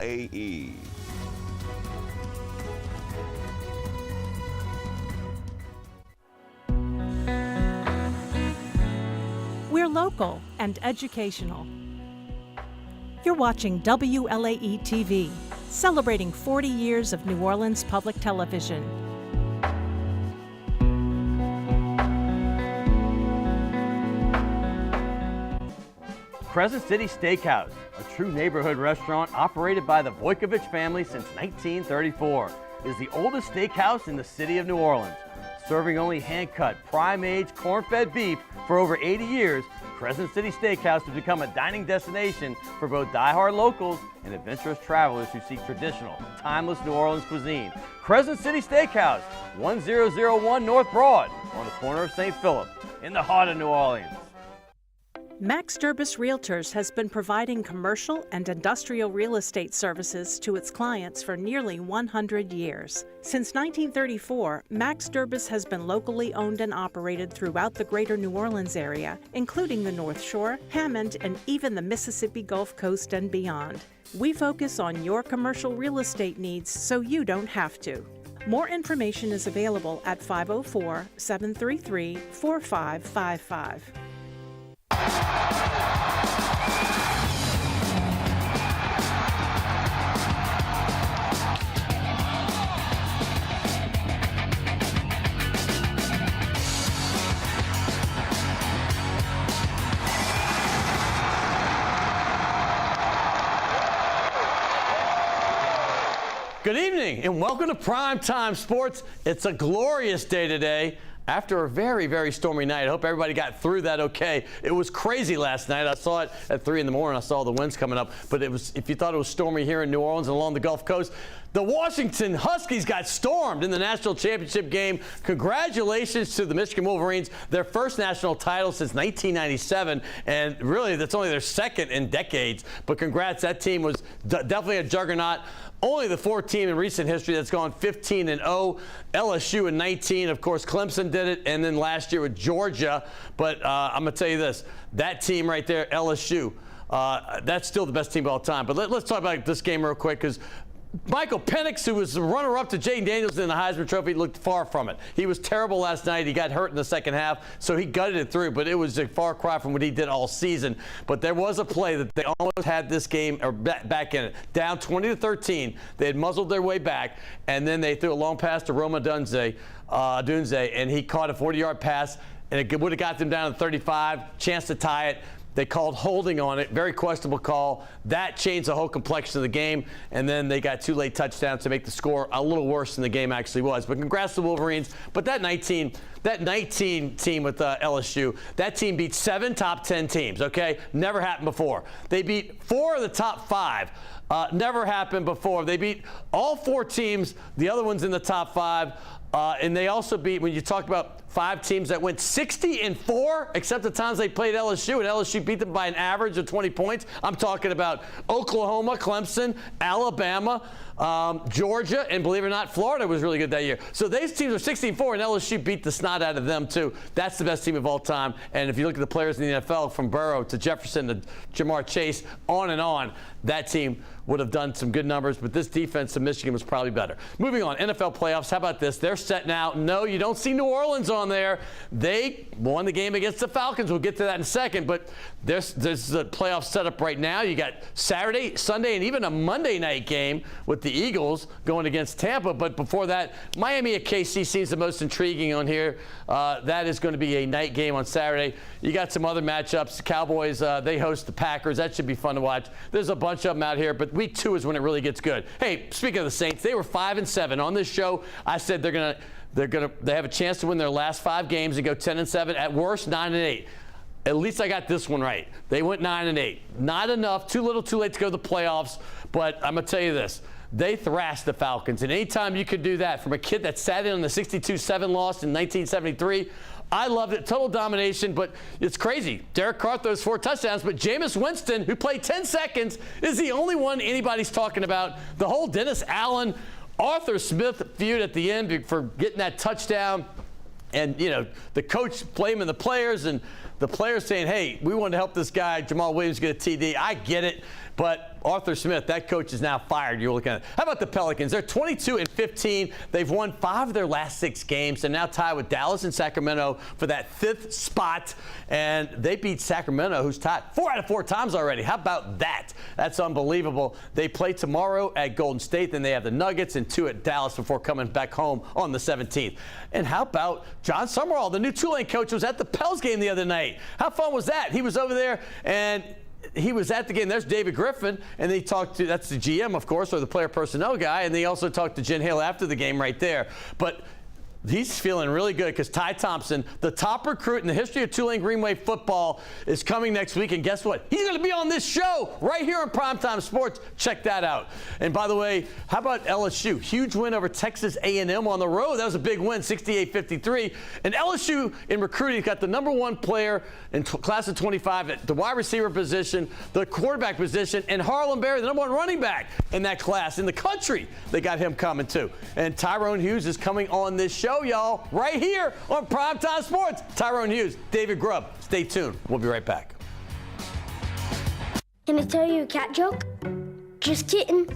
WLAE. We're local and educational. You're watching WLAE-TV, celebrating 40 years of New Orleans public television. Crescent City Steakhouse, a true neighborhood restaurant operated by the Vojkovic family since 1934, is the oldest steakhouse in the city of New Orleans. Serving only hand-cut, prime-aged, corn-fed beef for over 80 years, Crescent City Steakhouse has become a dining destination for both die-hard locals and adventurous travelers who seek traditional, timeless New Orleans cuisine. Crescent City Steakhouse, 1001 North Broad, on the corner of St. Philip, in the heart of New Orleans. Max Durbus Realtors has been providing commercial and industrial real estate services to its clients for nearly 100 years. Since 1934, Max Durbus has been locally owned and operated throughout the greater New Orleans area, including the North Shore, Hammond, and even the Mississippi Gulf Coast and beyond. We focus on your commercial real estate needs so you don't have to. More information is available at 504-733-4555. Good evening and welcome to Primetime Sports. It's a glorious day today after a very, very stormy night. I hope everybody got through that okay. It was crazy last night. I saw it at 3 in the morning. I saw the winds coming up. But it was, if you thought it was stormy here in New Orleans and along the Gulf Coast, the Washington Huskies got stormed in the national championship game. Congratulations to the Michigan Wolverines, their first national title since 1997. And really, that's only their second in decades. But congrats, that team was definitely a juggernaut. Only the fourth team in recent history that's gone 15-0. LSU in 19. Of course, Clemson did it, and then last year with Georgia. But I'm going to tell you this. That team right there, LSU, that's still the best team of all time. But let's talk about this game real quick because Michael Penix, who was the runner-up to Jaden Daniels in the Heisman Trophy, looked far from it. He was terrible last night. He got hurt in the second half, so he gutted it through. But it was a far cry from what he did all season. But there was a play that they almost had this game or back in it. Down 20-13. They had muzzled their way back, and then they threw a long pass to Roma Dunze, and he caught a 40-yard pass, and it would have got them down to 35, chance to tie it. They called holding on it, very questionable call. That changed the whole complexion of the game, and then they got 2 late touchdowns to make the score a little worse than the game actually was. But congrats to the Wolverines. But that 19 team with LSU, that team beat 7 top 10 teams, okay? Never happened before. They beat 4 of the top 5. Never happened before. They beat all 4 teams, the other ones in the top 5. And they also beat, when you talk about 5 teams that went 60-4, except the times they played LSU, and LSU beat them by an average of 20 points. I'm talking about Oklahoma, Clemson, Alabama, Georgia, and believe it or not, Florida was really good that year. So these teams are 16-4, and LSU beat the snot out of them, too. That's the best team of all time. And if you look at the players in the NFL, from Burrow to Jefferson to Jamar Chase, on and on, that team would have done some good numbers, but this defense of Michigan was probably better. Moving on, NFL playoffs. How about this? They're set now. No, you don't see New Orleans on there. They won the game against the Falcons. We'll get to that in a second, but there's the playoff setup right now. You got Saturday, Sunday, and even a Monday night game with the Eagles going against Tampa. But before that, Miami at KC seems the most intriguing on here. That is going to be a night game on Saturday. You got some other matchups. The Cowboys, they host the Packers. That should be fun to watch. There's a bunch of them out here, but week 2 is when it really gets good. Hey, speaking of the Saints, they were 5-7 on this show. I said they have a chance to win their last 5 games and go 10-7. At worst, 9-8. At least I got this one right. They went 9-8. Not enough. Too little, too late to go to the playoffs. But I'm going to tell you this. They thrashed the Falcons. And anytime you could do that from a kid that sat in on the 62-7 loss in 1973, I loved it. Total domination, but it's crazy. Derek Carr throws 4 touchdowns, but Jameis Winston, who played 10 seconds, is the only one anybody's talking about. The whole Dennis Allen, Arthur Smith feud at the end for getting that touchdown. And, you know, the coach blaming the players and the players saying, hey, we want to help this guy, Jamal Williams, get a TD. I get it. But Arthur Smith, that coach, is now fired. You're looking at it. How about the Pelicans? They're 22-15. They've won 5 of their last 6 games. They're now tied with Dallas and Sacramento for that 5th spot. And they beat Sacramento, who's tied 4 out of 4 times already. How about that? That's unbelievable. They play tomorrow at Golden State. Then they have the Nuggets and 2 at Dallas before coming back home on the 17th. And how about John Summerall, the new Tulane coach, was at the Pels game the other night. How fun was that? He was over there and he was at the game. There's David Griffin, and they talked to, that's the GM, of course, or the player personnel guy, and they also talked to Jen Hale after the game right there. But he's feeling really good because Ty Thompson, the top recruit in the history of Tulane Greenway football, is coming next week. And guess what? He's going to be on this show right here on Primetime Sports. Check that out. And by the way, how about LSU? Huge win over Texas A&M on the road. That was a big win, 68-53. And LSU in recruiting got the #1 player in class of 25 at the wide receiver position, the quarterback position, and Harlan Berry, the #1 running back in that class in the country. They got him coming too. And Tyrone Hughes is coming on this show, y'all, right here on Primetime Sports. Tyrone Hughes, David Grubb. Stay tuned. We'll be right back. Can I tell you a cat joke? Just kidding.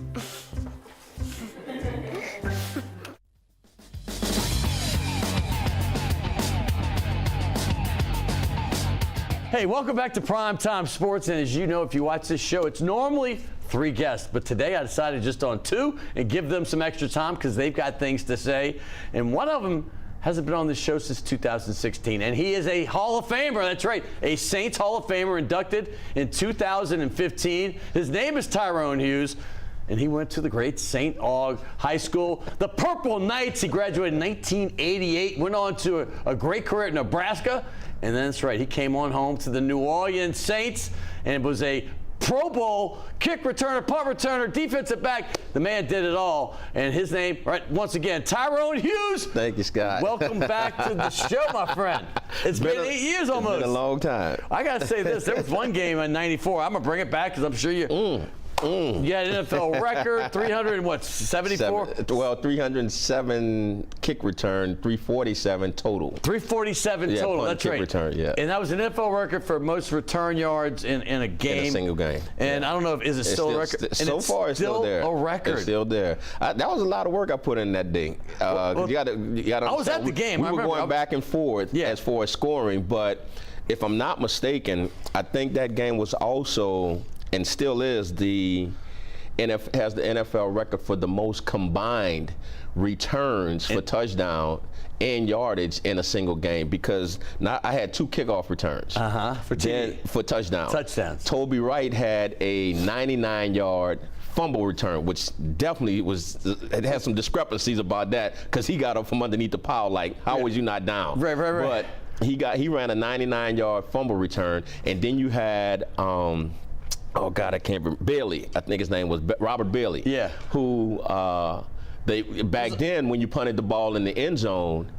Hey, welcome back to Primetime Sports. And as you know, if you watch this show, it's normally 3 guests, but today I decided just on 2 and give them some extra time because they've got things to say. And one of them hasn't been on this show since 2016, and he is a Hall of Famer. That's right, a Saints Hall of Famer inducted in 2015. His name is Tyrone Hughes, and he went to the great St. Aug High School, the Purple Knights. He graduated in 1988, went on to a great career at Nebraska, and then that's right, he came on home to the New Orleans Saints and was a Pro Bowl kick returner, punt returner, defensive back. The man did it all. And his name, right, once again, Tyrone Hughes. Thank you, Scott. Welcome back to the show, my friend. It's been 8 years almost. It's been a long time. I got to say this. There was one game in '94. I'm going to bring it back because I'm sure you. You had an NFL record, 374? Well, 307 kick return, 347 total. 347 total, that's kick right. Return, yeah. And that was an NFL record for most return yards in a game. In a single game. And I don't know if is it still a record. So far, it's still there. A record. It's still there. That was a lot of work I put in that day. You gotta I was at the game. We were going back and forth as far as scoring, but if I'm not mistaken, I think that game was also, and still is, has the NFL record for the most combined returns for touchdown and yardage in a single game, because I had 2 kickoff returns for touchdowns. Toby Wright had a 99-yard fumble return, which definitely it had some discrepancies about that because he got up from underneath the pile like, how was you not down? Right. But he ran a 99-yard fumble return, and then you had oh God, I can't remember. Bailey, I think his name was Robert Bailey. Yeah. Who back then, when you punted the ball in the end zone,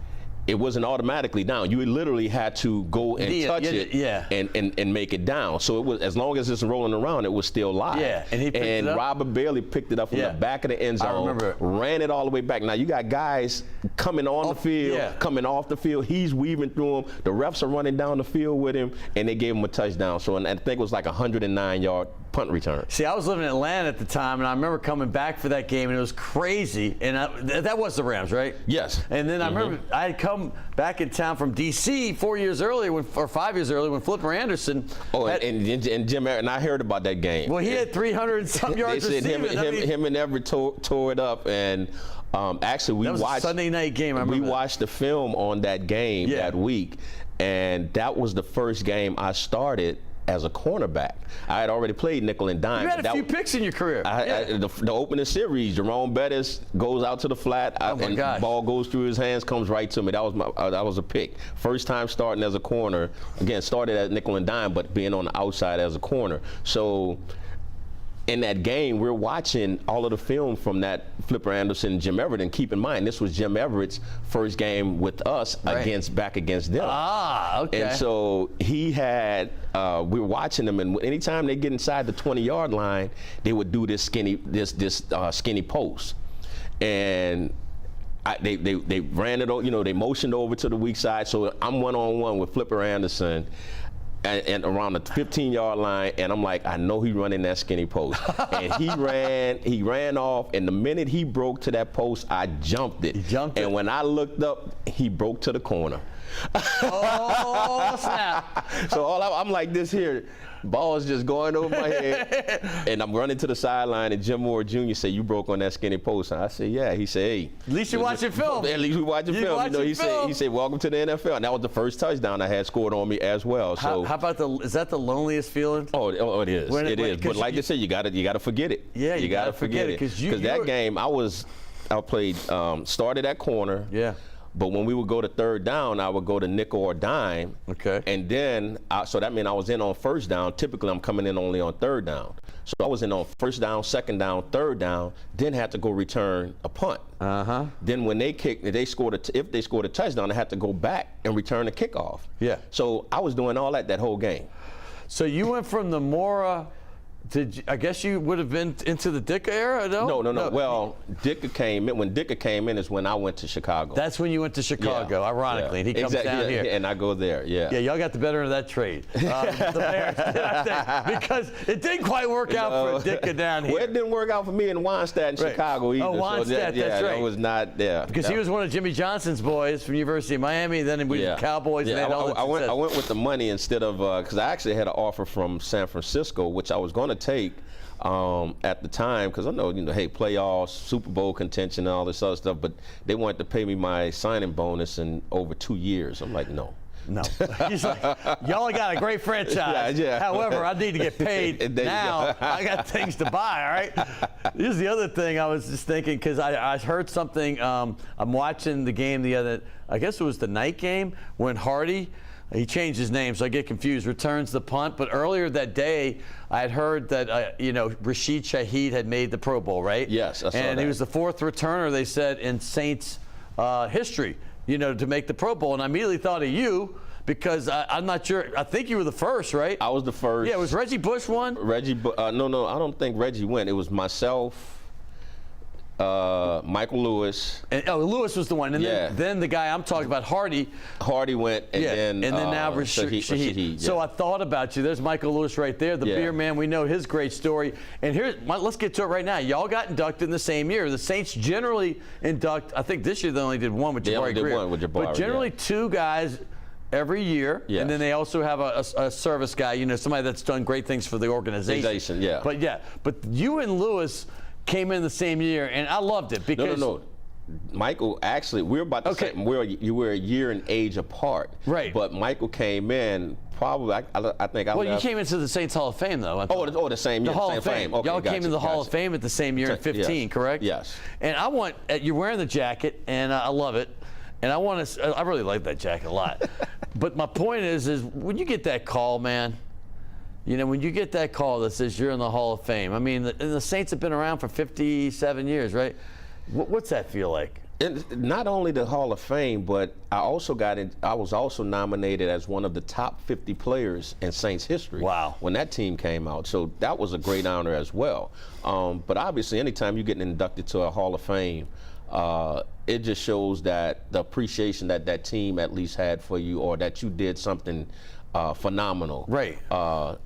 it wasn't automatically down. You literally had to go and touch it and make it down. So it was, as long as it's rolling around, it was still live. Yeah. And he picked it up. Robert Bailey picked it up from the back of the end zone. I remember. Ran it all the way back. Now you got guys coming on the field, coming off the field. He's weaving through them. The refs are running down the field with him, and they gave him a touchdown. So I think it was like a 109-yard punt return. See, I was living in Atlanta at the time, and I remember coming back for that game, and it was crazy. And that was the Rams, right? Yes. And then I remember I had come back in town from D.C. 4 years earlier, or 5 years earlier, when Flipper Anderson. Oh, and Jim, and I heard about that game. Well, he had 300 and some yards receiving. They said him and Everett tore it up, and actually we watched. That was a Sunday night game. I remember. We watched the film on that game that week, and that was the first game I started as a cornerback. I had already played nickel and dime. You had a few picks in your career. The opening series, Jerome Bettis goes out to the flat, and the ball goes through his hands, comes right to me. That was a pick. First time starting as a corner. Again, started at nickel and dime, but being on the outside as a corner. So in that game, we're watching all of the film from that Flipper Anderson and Jim Everett, and keep in mind, this was Jim Everett's first game with us back against them. Ah, okay. And so he had, we were watching them, and anytime they get inside the 20-yard line, they would do this skinny post. And they ran it, they motioned over to the weak side, so I'm one-on-one with Flipper Anderson. and around the 15-yard line, and I'm like, I know he running that skinny post. And he ran off, and the minute he broke to that post, I jumped it. You jumped and it. when I looked up, he broke to the corner. Oh, snap. So I'm like this here. Ball's just going over my head, and I'm running to the sideline, and Jim Moore Jr. said, "You broke on that skinny post." And I said, "Yeah." He said, "Hey, at least you're watching film. At least we watching film." You know, he said, "Welcome to the NFL." And that was the first touchdown I had scored on me as well. So how about is that the loneliest feeling? Oh, it is. It is. But like I said, you gotta forget it. Yeah, you gotta forget it because that game I played started at corner. Yeah. But when we would go to third down, I would go to nickel or dime. Okay. And then, so that meant I was in on first down. Typically, I'm coming in only on third down. So I was in on first down, second down, third down, then had to go return a punt. Uh-huh. Then when they kicked, if they scored a touchdown, I had to go back and return a kickoff. Yeah. So I was doing all that whole game. So you went from the Mora. I guess you would have been into the Ditka era, no? No. Well, Ditka came in. When Ditka came in is when I went to Chicago. That's when you went to Chicago, ironically, and he comes down here. And I go there, yeah. Yeah, y'all got the better of that trade. The Bears did, I think, because it didn't quite work out for Ditka down here. Well, it didn't work out for me in Wannstedt in Chicago either. Oh, Wannstedt, so that's right. That was not there. Because he was one of Jimmy Johnson's boys from University of Miami, then we the Cowboys. Yeah, and all that I went with the money instead of, because I actually had an offer from San Francisco, which I was going to take. At the time, because I know, hey, playoffs, Super Bowl contention, and all this other stuff, but they wanted to pay me my signing bonus in over 2 years. I'm like, no. No. He's like, y'all got a great franchise. Yeah. However, I need to get paid now. I got things to buy, all right? Here's the other thing I was just thinking, because I heard something. I'm watching the game I guess it was the night game, when Hardy, he changed his name, so I get confused, returns the punt. But earlier that day, I had heard that, Rashid Shaheed had made the Pro Bowl, right? Yes, I saw that. And he was the fourth returner, they said, in Saints history, to make the Pro Bowl. And I immediately thought of you, because I'm not sure. I think you were the first, right? I was the first. Yeah, was Reggie Bush one? No, I don't think Reggie went. It was myself, Michael Lewis. Lewis was the one. And then the guy I'm talking about, Hardy. Hardy went, and then now Shaheed. So I thought about you. There's Michael Lewis right there, the beer man. We know his great story. And let's get to it right now. Y'all got inducted in the same year. The Saints generally induct, I think this year they only did one with Jabari Greer. But generally two guys every year, and then they also have a service guy, somebody that's done great things for the organization. But you and Lewis came in the same year, and I loved it because no. Michael, actually, we're about the same. You were a year and age apart. Right. But Michael came in probably. I think. Well, you came into the Saints Hall of Fame though. The same year. The Hall of Fame. Okay, y'all came to the Hall of Fame at the same year in 15, correct? Yes. And you're wearing the jacket, and I love it. And I really like that jacket a lot. But my point is when you get that call, man. When you get that call that says you're in the Hall of Fame, I mean, the Saints have been around for 57 years, right? What's that feel like? And not only the Hall of Fame, but I was also nominated as one of the top 50 players in Saints history. Wow. When that team came out. So that was a great honor as well. But obviously, anytime you're getting inducted to a Hall of Fame, it just shows that the appreciation that team at least had for you, or that you did something phenomenal, right?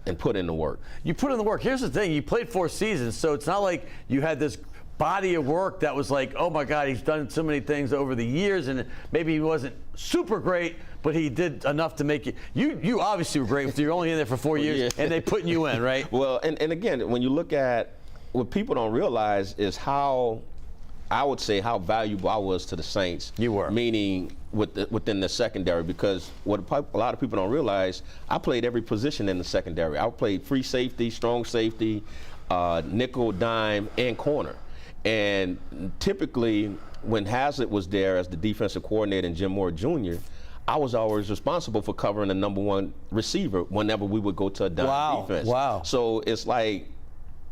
And put in the work. You put in the work. Here's the thing: you played 4 seasons, so it's not like you had this body of work that was like, oh my God, he's done so many things over the years, and maybe he wasn't super great, but he did enough to make you. You obviously were great. You're only in there for 4 years, and they putting you in, right? Well, and again, when you look at what people don't realize is how, I would say, how valuable I was to the Saints. You were. Meaning within the secondary, because what a lot of people don't realize, I played every position in the secondary. I played free safety, strong safety, nickel, dime, and corner. And typically, when Hazlitt was there as the defensive coordinator and Jim Moore Jr., I was always responsible for covering the #1 receiver whenever we would go to a dime defense. Wow. So it's like,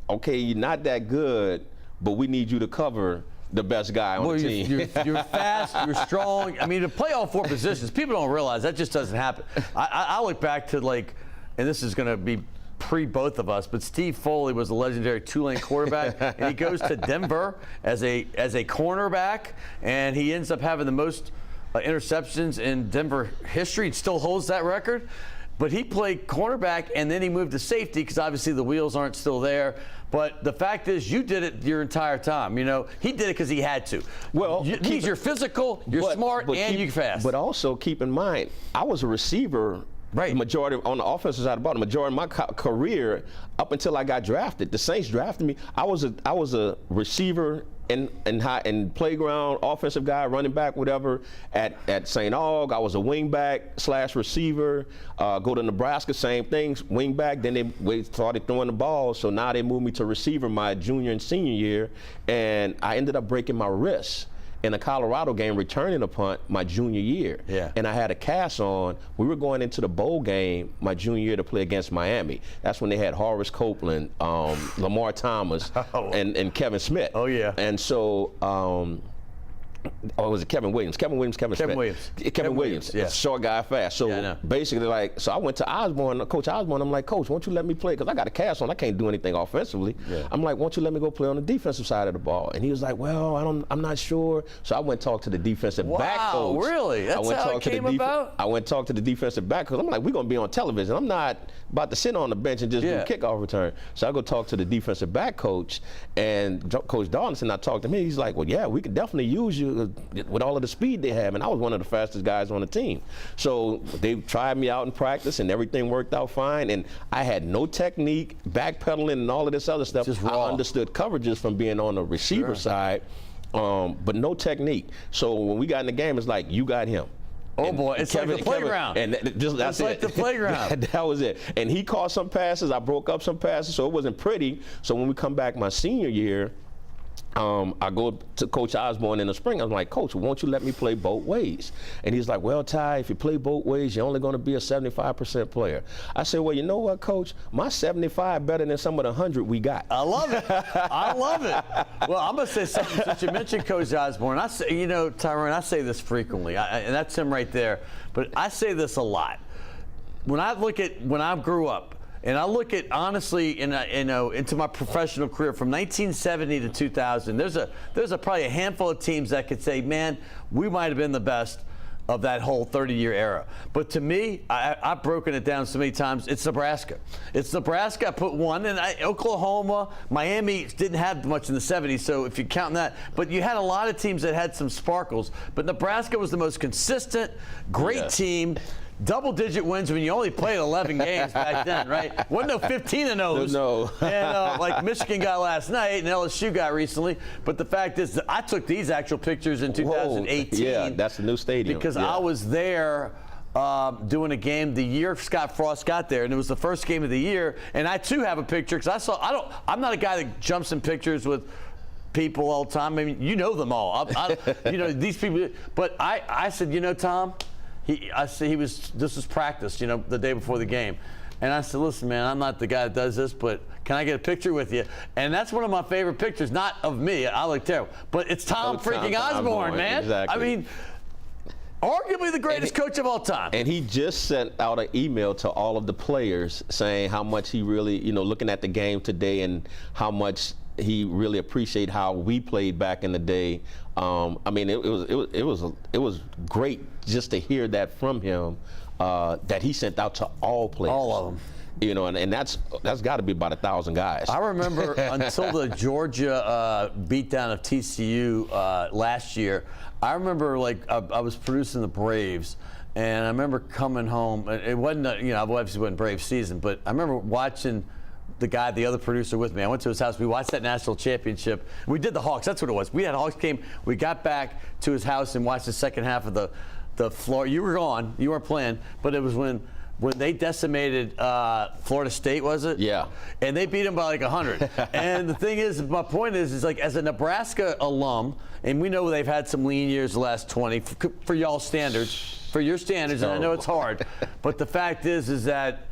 okay, you're not that good, but we need you to cover the best guy on the team. You're fast, you're strong. I mean, to play all 4 positions, people don't realize that just doesn't happen. I look back to, like, and this is going to be pre-both of us, but Steve Foley was a legendary Tulane quarterback, and he goes to Denver as a cornerback, and he ends up having the most interceptions in Denver history. He still holds that record. but he played cornerback and then he moved to safety because obviously the wheels aren't still there. But the fact is, you did it your entire time. You know, he did it because he had to. Well, you're physical, you're smart, and you're fast. But also keep in mind, I was a receiver. Right. Majority on the offensive side of the ball. The majority of my career, up until I got drafted, the Saints drafted me. I was a receiver and playground offensive guy, running back, whatever. At St. Aug, I was a wing back / receiver. Go to Nebraska, same things, wing back. Then they started throwing the ball, so now they moved me to receiver my junior and senior year, and I ended up breaking my wrist in a Colorado game returning a punt my junior year. Yeah. And I had a cast on. We were going into the bowl game my junior year to play against Miami. That's when they had Horace Copeland, Lamar Thomas, and Kevin Smith. Oh, yeah. And so, was it Kevin Williams? Kevin Williams. Kevin Williams. Yeah. Short guy, fast. So basically, so I went to Osborne, Coach Osborne. I'm like, Coach, won't you let me play? Because I got a cast on. I can't do anything offensively. Yeah. I'm like, won't you let me go play on the defensive side of the ball? And he was like, well, I'm not sure. So I went talk to the defensive back coach. Wow, really? That's how it came about? I went talk to the defensive back because I'm like, we're going to be on television. I'm not about to sit on the bench and just do a kickoff return. So I go talk to the defensive back coach, and Coach Darlington, I talked to him. He's like, well, yeah, we can definitely use you with all of the speed they have, and I was one of the fastest guys on the team. So they tried me out in practice, and everything worked out fine, and I had no technique, backpedaling, and all of this other stuff. Just raw. I understood coverages from being on the receiver side, but no technique. So when we got in the game, it's like, you got him. Oh boy, it's like the playground. And that's like the playground. That was it. And he caught some passes. I broke up some passes, so it wasn't pretty. So when we come back my senior year, I go to Coach Osborne in the spring. I'm like, Coach, won't you let me play both ways? And he's like, well, Ty, if you play both ways, you're only going to be a 75% player. I said, well, you know what, Coach? My 75 better than some of the 100 we got. I love it. I love it. Well, I'm going to say something since you mentioned Coach Osborne. I say, you know, Tyrone, I say this frequently, and that's him right there. But I say this a lot. When I look at when I grew up, and I look at, honestly, into my professional career from 1970 to 2000, there's probably a handful of teams that could say, man, we might have been the best of that whole 30-year era. But to me, I've broken it down so many times, it's Nebraska. It's Nebraska. I put one, and Oklahoma, Miami didn't have much in the 70s, so if you count that. But you had a lot of teams that had some sparkles. But Nebraska was the most consistent, great team. Double-digit wins when you only played 11 games back then, right? Wasn't no 15-0s. No. And like Michigan got last night and LSU got recently. But the fact is that I took these actual pictures in 2018. Yeah, that's the new stadium. Because I was there doing a game the year Scott Frost got there, and it was the first game of the year. And I too have a picture because I'm not a guy that jumps in pictures with people all the time. I mean, you know them all. You know these people. But I said, you know, Tom. This was practice, you know, the day before the game. And I said, listen, man, I'm not the guy that does this, but can I get a picture with you? And that's one of my favorite pictures, not of me. I look terrible. But it's Tom freaking Osborne, man. Exactly. I mean, arguably the greatest coach of all time. And he just sent out an email to all of the players saying how much he really, you know, looking at the game today and how much he really appreciated how we played back in the day. I mean, it was great just to hear that from him, that he sent out to all players. All of them. You know, and that's got to be about 1,000 guys. I remember until the Georgia beatdown of TCU last year. I remember, like, I was producing the Braves, and I remember coming home. It wasn't, you know, obviously it wasn't Braves season, but I remember watching the other producer with me. I went to his house. We watched that national championship. We did the Hawks. That's what it was. We had a Hawks game. We got back to his house and watched the second half of the Florida. You were gone. You weren't playing. But it was when they decimated Florida State, was it? Yeah. And they beat them by like 100. And the thing is, my point is like, as a Nebraska alum, and we know they've had some lean years the last 20 for y'all standards, for your standards, and I know it's hard. But the fact is that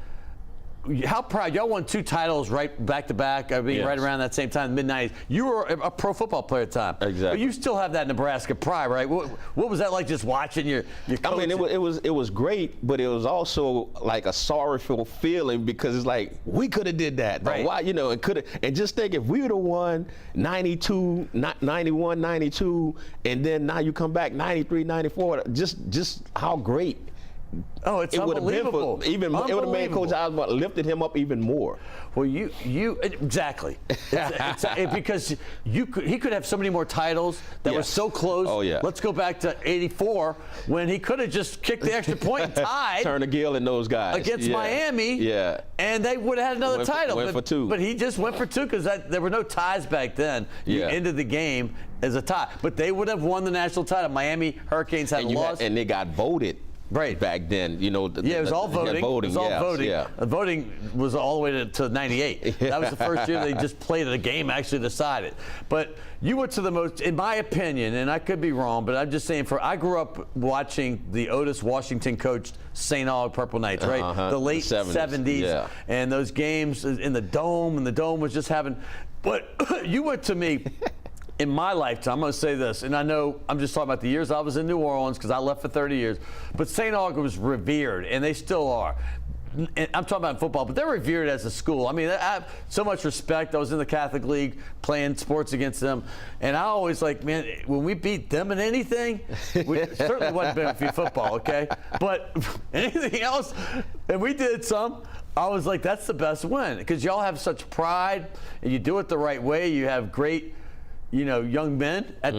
how proud y'all won 2 titles right back to back. I mean, right around that same time, mid-90s. You were a pro football player at the time. Exactly. But you still have that Nebraska pride, right? What was that like, just watching your coach? I mean, it was great, but it was also like a sorrowful feeling because it's like we could have did that. Right. Why, you know, and just think if we would have won 92, 91, 92, and then now you come back 93, 94, just how great Oh, it's it would have been unbelievable. it would have made Coach Osborne lifted him up even more. Well, exactly. Because he could have so many more titles that were so close. Oh, yeah. Let's go back to '84 when he could have just kicked the extra point and tied. Turner Gill and those guys against Miami. Yeah. And they would have had another title. Went for two. But he just went for two because there were no ties back then. You ended the game as a tie. But they would have won the national title. Miami Hurricanes had lost. And they got voted. Right. Back then, you know. It was all voting. It was all voting. Yeah. Voting was all the way to 98. That was the first year they just played a game actually decided. But you went to the most, in my opinion, and I could be wrong, but I'm just saying, I grew up watching the Otis Washington coached St. Aug Purple Knights, right? The late 70s. Yeah. And those games in the Dome, and the Dome was just having, but you went to me. In my lifetime, I'm going to say this, and I know I'm just talking about the years I was in New Orleans because I left for 30 years, but St. Aug was revered, and they still are. And I'm talking about football, but they're revered as a school. I mean, I have so much respect. I was in the Catholic League playing sports against them, and I always man, when we beat them in anything, we certainly wasn't benefit football, okay? But anything else, and we did some, I was like, that's the best win because y'all have such pride, and you do it the right way. You have great young men at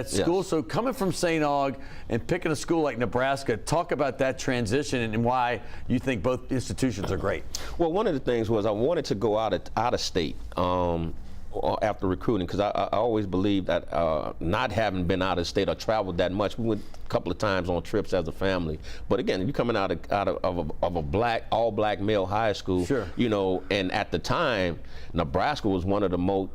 school. Yes. So coming from St. Aug and picking a school like Nebraska, talk about that transition and why you think both institutions are great. Well, one of the things was I wanted to go out of state after recruiting because I always believed that not having been out of state or traveled that much, we went a couple of times on trips as a family. But again, you're coming out of a all black male high school, sure. And at the time, Nebraska was one of the most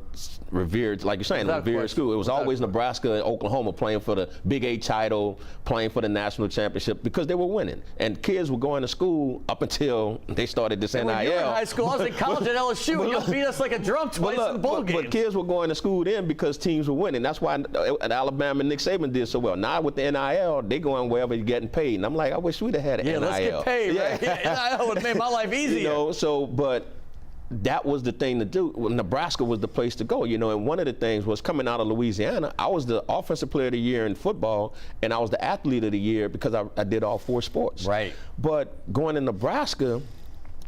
revered, like you're saying, revered school. It was always Nebraska and Oklahoma playing for the Big 8 title, playing for the national championship because they were winning. And kids were going to school up until they started this NIL. When you were in high school, I was in college at LSU, and you beat us like a drum twice in the bowl games. But kids were going to school then because teams were winning. That's why at Alabama, Nick Saban did so well. Now with the NIL, they going wherever you're getting paid. And I'm like, I wish we'd have had an NIL. Let's get paid, right? Yeah, NIL would have made my life easier. But that was the thing to do. Well, Nebraska was the place to go, and one of the things was coming out of Louisiana, I was the offensive player of the year in football, and I was the athlete of the year because I did all 4 sports. Right. But going to Nebraska,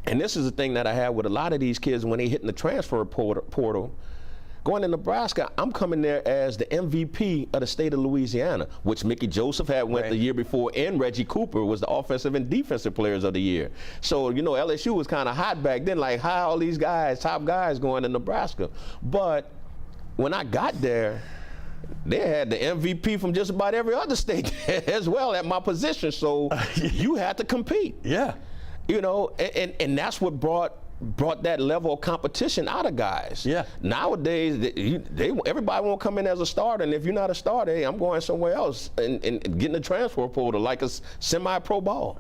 and this is the thing that I had with a lot of these kids when they hit in the transfer portal, going to Nebraska, I'm coming there as the MVP of the state of Louisiana, which Mickey Joseph had went the year before, and Reggie Cooper was the offensive and defensive players of the year. So, LSU was kind of hot back then, like, how all these guys, top guys going to Nebraska. But when I got there, they had the MVP from just about every other state as well at my position. So you had to compete. Yeah. And that's what brought that level of competition out of guys. Yeah. Nowadays, everybody won't come in as a starter, and if you're not a starter, hey, I'm going somewhere else and getting a transfer portal like a semi-pro ball.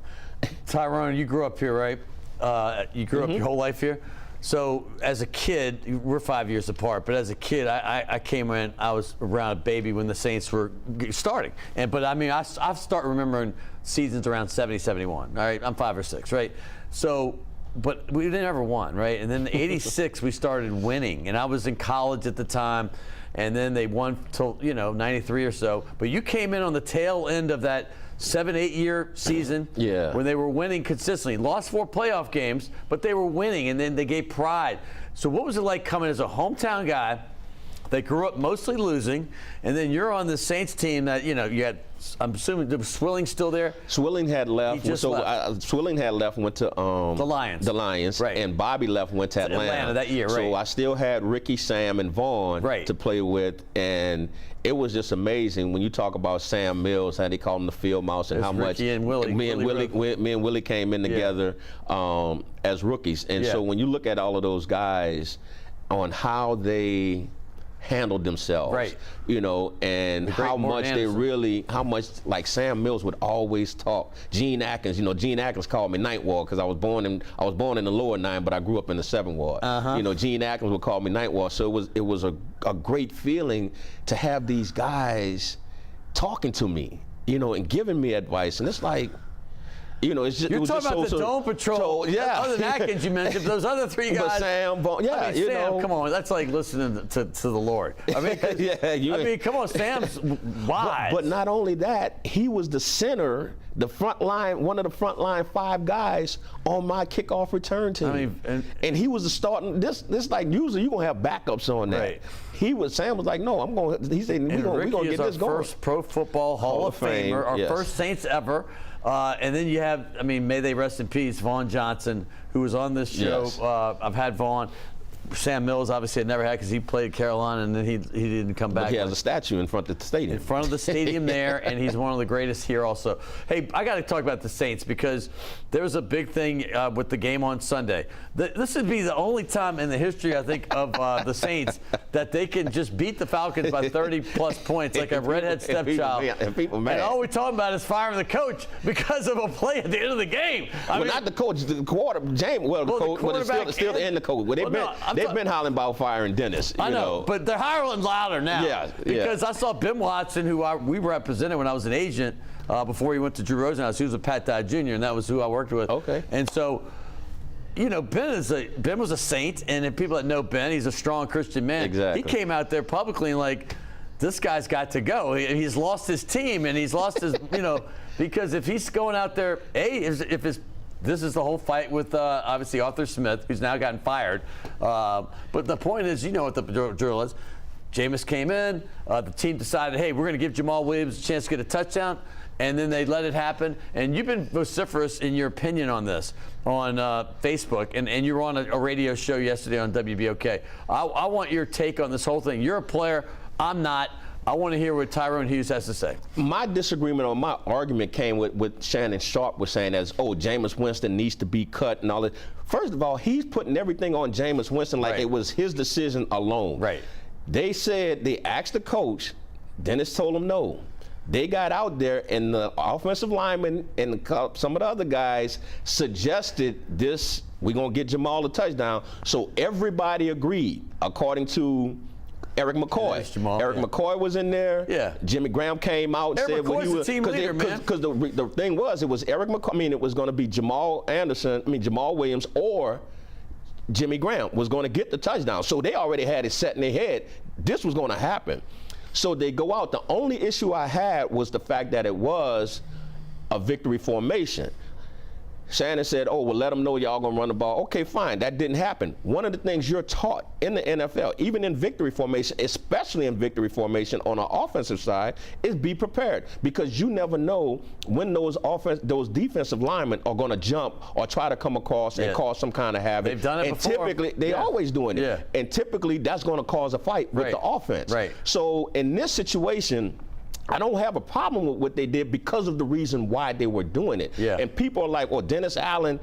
Tyrone, you grew up here, right? You grew up your whole life here. So as a kid, we're 5 years apart, but as a kid, I came in, I was around a baby when the Saints were starting. But I mean, I start remembering seasons around 70, 71, all right? I'm 5 or 6, right? So, but we never won, right? And then in '86 we started winning, and I was in college at the time, and then they won till 93 or so. But you came in on the tail end of that 7-8 year season when they were winning consistently. Lost 4 playoff games, but they were winning, and then they gave pride. So what was it like coming as a hometown guy that grew up mostly losing, and then you're on the Saints team that you had? I'm assuming was Swilling still there? Swilling had left. Swilling had left and went to the Lions. The Lions, right? And Bobby left and went to Atlanta that year, right? So I still had Ricky, Sam, and Vaughn to play with, and it was just amazing when you talk about Sam Mills, how they call him the field mouse, and how much me and Willie came in together as rookies. And so when you look at all of those guys on how they handled themselves, and how much like Sam Mills would always talk. Gene Atkins, Gene Atkins called me Ninth Ward because I was born in the lower 9, but I grew up in the 7th Ward. Gene Atkins would call me Ninth Ward, so it was a great feeling to have these guys talking to me, and giving me advice, and it's like, You know, it's just, You're talking about the Dome Patrol. Yeah. Other than Atkins, you mentioned those other three guys. But Sam, yeah, I mean, you Sam, know, come on, that's like listening to the Lord. I mean, come on, Sam's wise. But not only that, he was the center, the front line, one of the front line 5 guys on my kickoff return team. I mean, and he was the starting. This like usually you're gonna have backups on that. Right. Sam was like, no, I'm going. He said we're gonna get this going. First Pro Football Hall of Famer, our first Saints ever. And then you have, I mean, may they rest in peace, Vaughn Johnson, who was on this show. Yes. I've had Vaughn. Sam Mills, obviously, I never had because he played Carolina and then he didn't come back. But he has a statue in front of the stadium. In front of the stadium there, and he's one of the greatest here also. Hey, I got to talk about the Saints because there was a big thing with the game on Sunday. This would be the only time in the history, I think, of the Saints that they can just beat the Falcons by 30-plus points like a redhead stepchild. And people mad. And all we're talking about is firing the coach because of a play at the end of the game. Not the coach, the James. Well, the coach, but it's still the coach. Well, they've been hollering about firing Dennis. I know, but they're hiring louder now. Yeah, because I saw Ben Watson, who we represented when I was an agent before he went to Drew Rosenhaus. He was with Pat Dye Jr., and that was who I worked with. Okay. And so, you know, Ben was a Saint, and if people that know Ben, he's a strong Christian man. Exactly. He came out there publicly and like, this guy's got to go. He's lost his team, and he's lost his, you know, because if he's going out there, this is the whole fight with, obviously, Arthur Smith, who's now gotten fired. But the point is, you know what the drill is. Jameis came in. The team decided, hey, we're going to give Jamal Williams a chance to get a touchdown. And then they let it happen. And you've been vociferous in your opinion on this on Facebook. And you were on a radio show yesterday on WBOK. I want your take on this whole thing. You're a player. I'm not. I want to hear what Tyrone Hughes has to say. My disagreement or my argument came with Shannon Sharp was saying as, Jameis Winston needs to be cut and all that. First of all, he's putting everything on Jameis Winston like it was his decision alone. Right. They said, they asked the coach, Dennis told him no. They got out there and the offensive lineman and some of the other guys suggested this, we're going to get Jamal a touchdown. So everybody agreed, according to Eric McCoy. Yeah, Jamal, Eric McCoy was in there. Yeah. Jimmy Graham came out and Eric said McCoy's he was the team leader, man. Because the thing was, it was Eric McCoy. I mean, it was going to be Jamal Williams or Jimmy Graham was going to get the touchdown. So they already had it set in their head. This was going to happen. So they go out. The only issue I had was the fact that it was a victory formation. Shannon said, let them know y'all going to run the ball. Okay, fine. That didn't happen. One of the things you're taught in the NFL, even in victory formation, especially in victory formation on the offensive side, is be prepared because you never know when those defensive linemen are going to jump or try to come across and cause some kind of havoc. They've done it before. Typically, they're always doing it. Yeah. And typically, that's going to cause a fight with the offense. Right. So in this situation, I don't have a problem with what they did because of the reason why they were doing it. Yeah. And people are like, Dennis Allen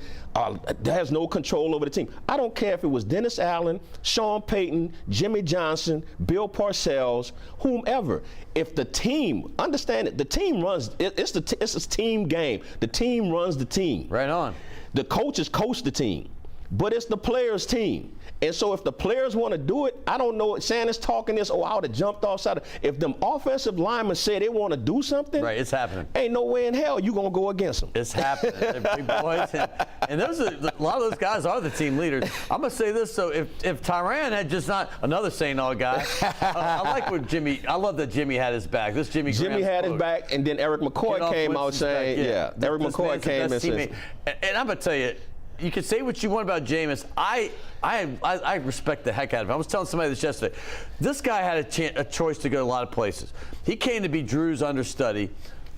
has no control over the team. I don't care if it was Dennis Allen, Sean Payton, Jimmy Johnson, Bill Parcells, whomever. If the team, understand it, the team runs, it's a team game. The team runs the team. Right on. The coaches coach the team, but it's the players' team. And so if the players want to do it, I don't know. Shannon's talking this, I would have jumped offside. If them offensive linemen say they want to do something, right, it's happening. Ain't no way in hell you going to go against them. It's happening. They're big boys. And a lot of those guys are the team leaders. I'm going to say this, so if Tyrann had just not, another St. Aug guy, I like what I love that Jimmy had his back. This Jimmy had his back, and then Eric McCoy came out saying, Eric McCoy came and said. And I'm going to tell you, you can say what you want about Jameis. I respect the heck out of him. I was telling somebody this yesterday. This guy had a choice to go to a lot of places. He came to be Drew's understudy,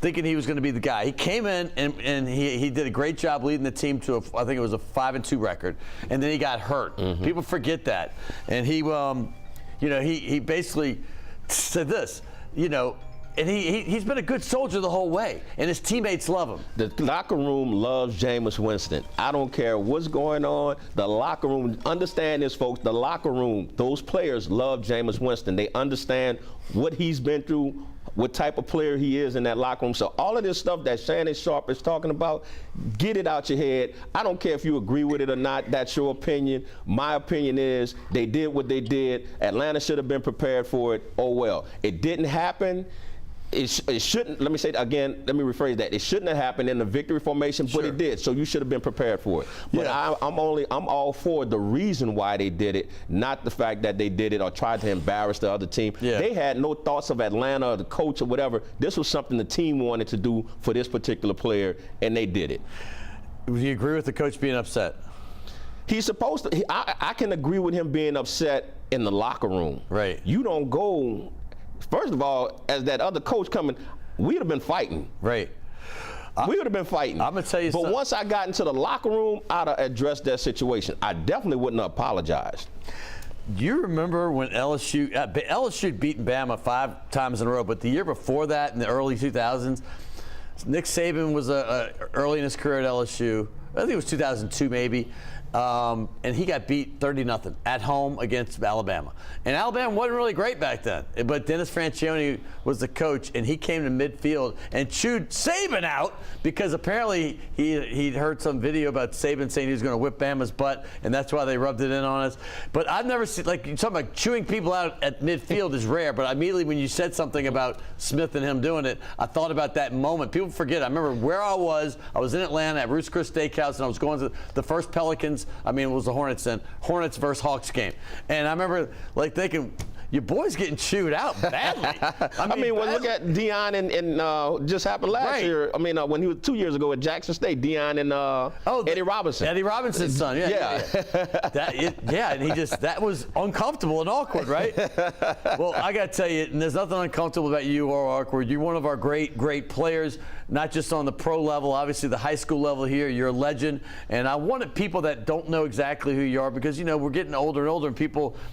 thinking he was going to be the guy. He came in and he did a great job leading the team to I think it was a 5-2 record, and then he got hurt. Mm-hmm. People forget that, and he basically said this, And he's been a good soldier the whole way, and his teammates love him. The locker room loves Jameis Winston. I don't care what's going on. The locker room, understand this, folks, the locker room, those players love Jameis Winston. They understand what he's been through, what type of player he is in that locker room. So all of this stuff that Shannon Sharp is talking about, get it out your head. I don't care if you agree with it or not. That's your opinion. My opinion is they did what they did. Atlanta should have been prepared for it. Oh, well. It didn't happen. it shouldn't, let me say that again, let me rephrase that. It shouldn't have happened in the victory formation, but it did. So you should have been prepared for it. But I'm all for the reason why they did it, not the fact that they did it or tried to embarrass the other team. They had no thoughts of Atlanta or the coach or whatever. This was something the team wanted to do for this particular player, and they did it. Do you agree with the coach being upset? He's supposed to. I can agree with him being upset in the locker room. Right. You don't go. First of all, as that other coach coming, we'd have been fighting. Right. We would have been fighting. I'm gonna tell you something. But once I got into the locker room, I'd have addressed that situation. I definitely wouldn't have apologized. You remember when LSU beaten Bama 5 times in a row, but the year before that, in the early 2000s, Nick Saban was early in his career at LSU. I think it was 2002 maybe. And he got beat 30-0 at home against Alabama. And Alabama wasn't really great back then. But Dennis Franchione was the coach, and he came to midfield and chewed Saban out because apparently he'd heard some video about Saban saying he was going to whip Bama's butt, and that's why they rubbed it in on us. But I've never seen, like, you're talking about chewing people out at midfield is rare, but immediately when you said something about Smith and him doing it, I thought about that moment. People forget. I remember where I was in Atlanta at Roost Chris Steakhouse, and I was going to the first Pelicans. I mean, it was the Hornets then. Hornets versus Hawks game. And I remember, like, thinking, your boy's getting chewed out badly. I mean well, look at Deion and just happened last year. I mean, when he was 2 years ago at Jackson State, Deion and Eddie Robinson. Eddie Robinson's son, yeah. And he just, that was uncomfortable and awkward, right? Well, I got to tell you, and there's nothing uncomfortable about you or awkward. You're one of our great players, not just on the pro level, obviously the high school level here. You're a legend. And I wanted people that don't know exactly who you are because, you know, we're getting older and older and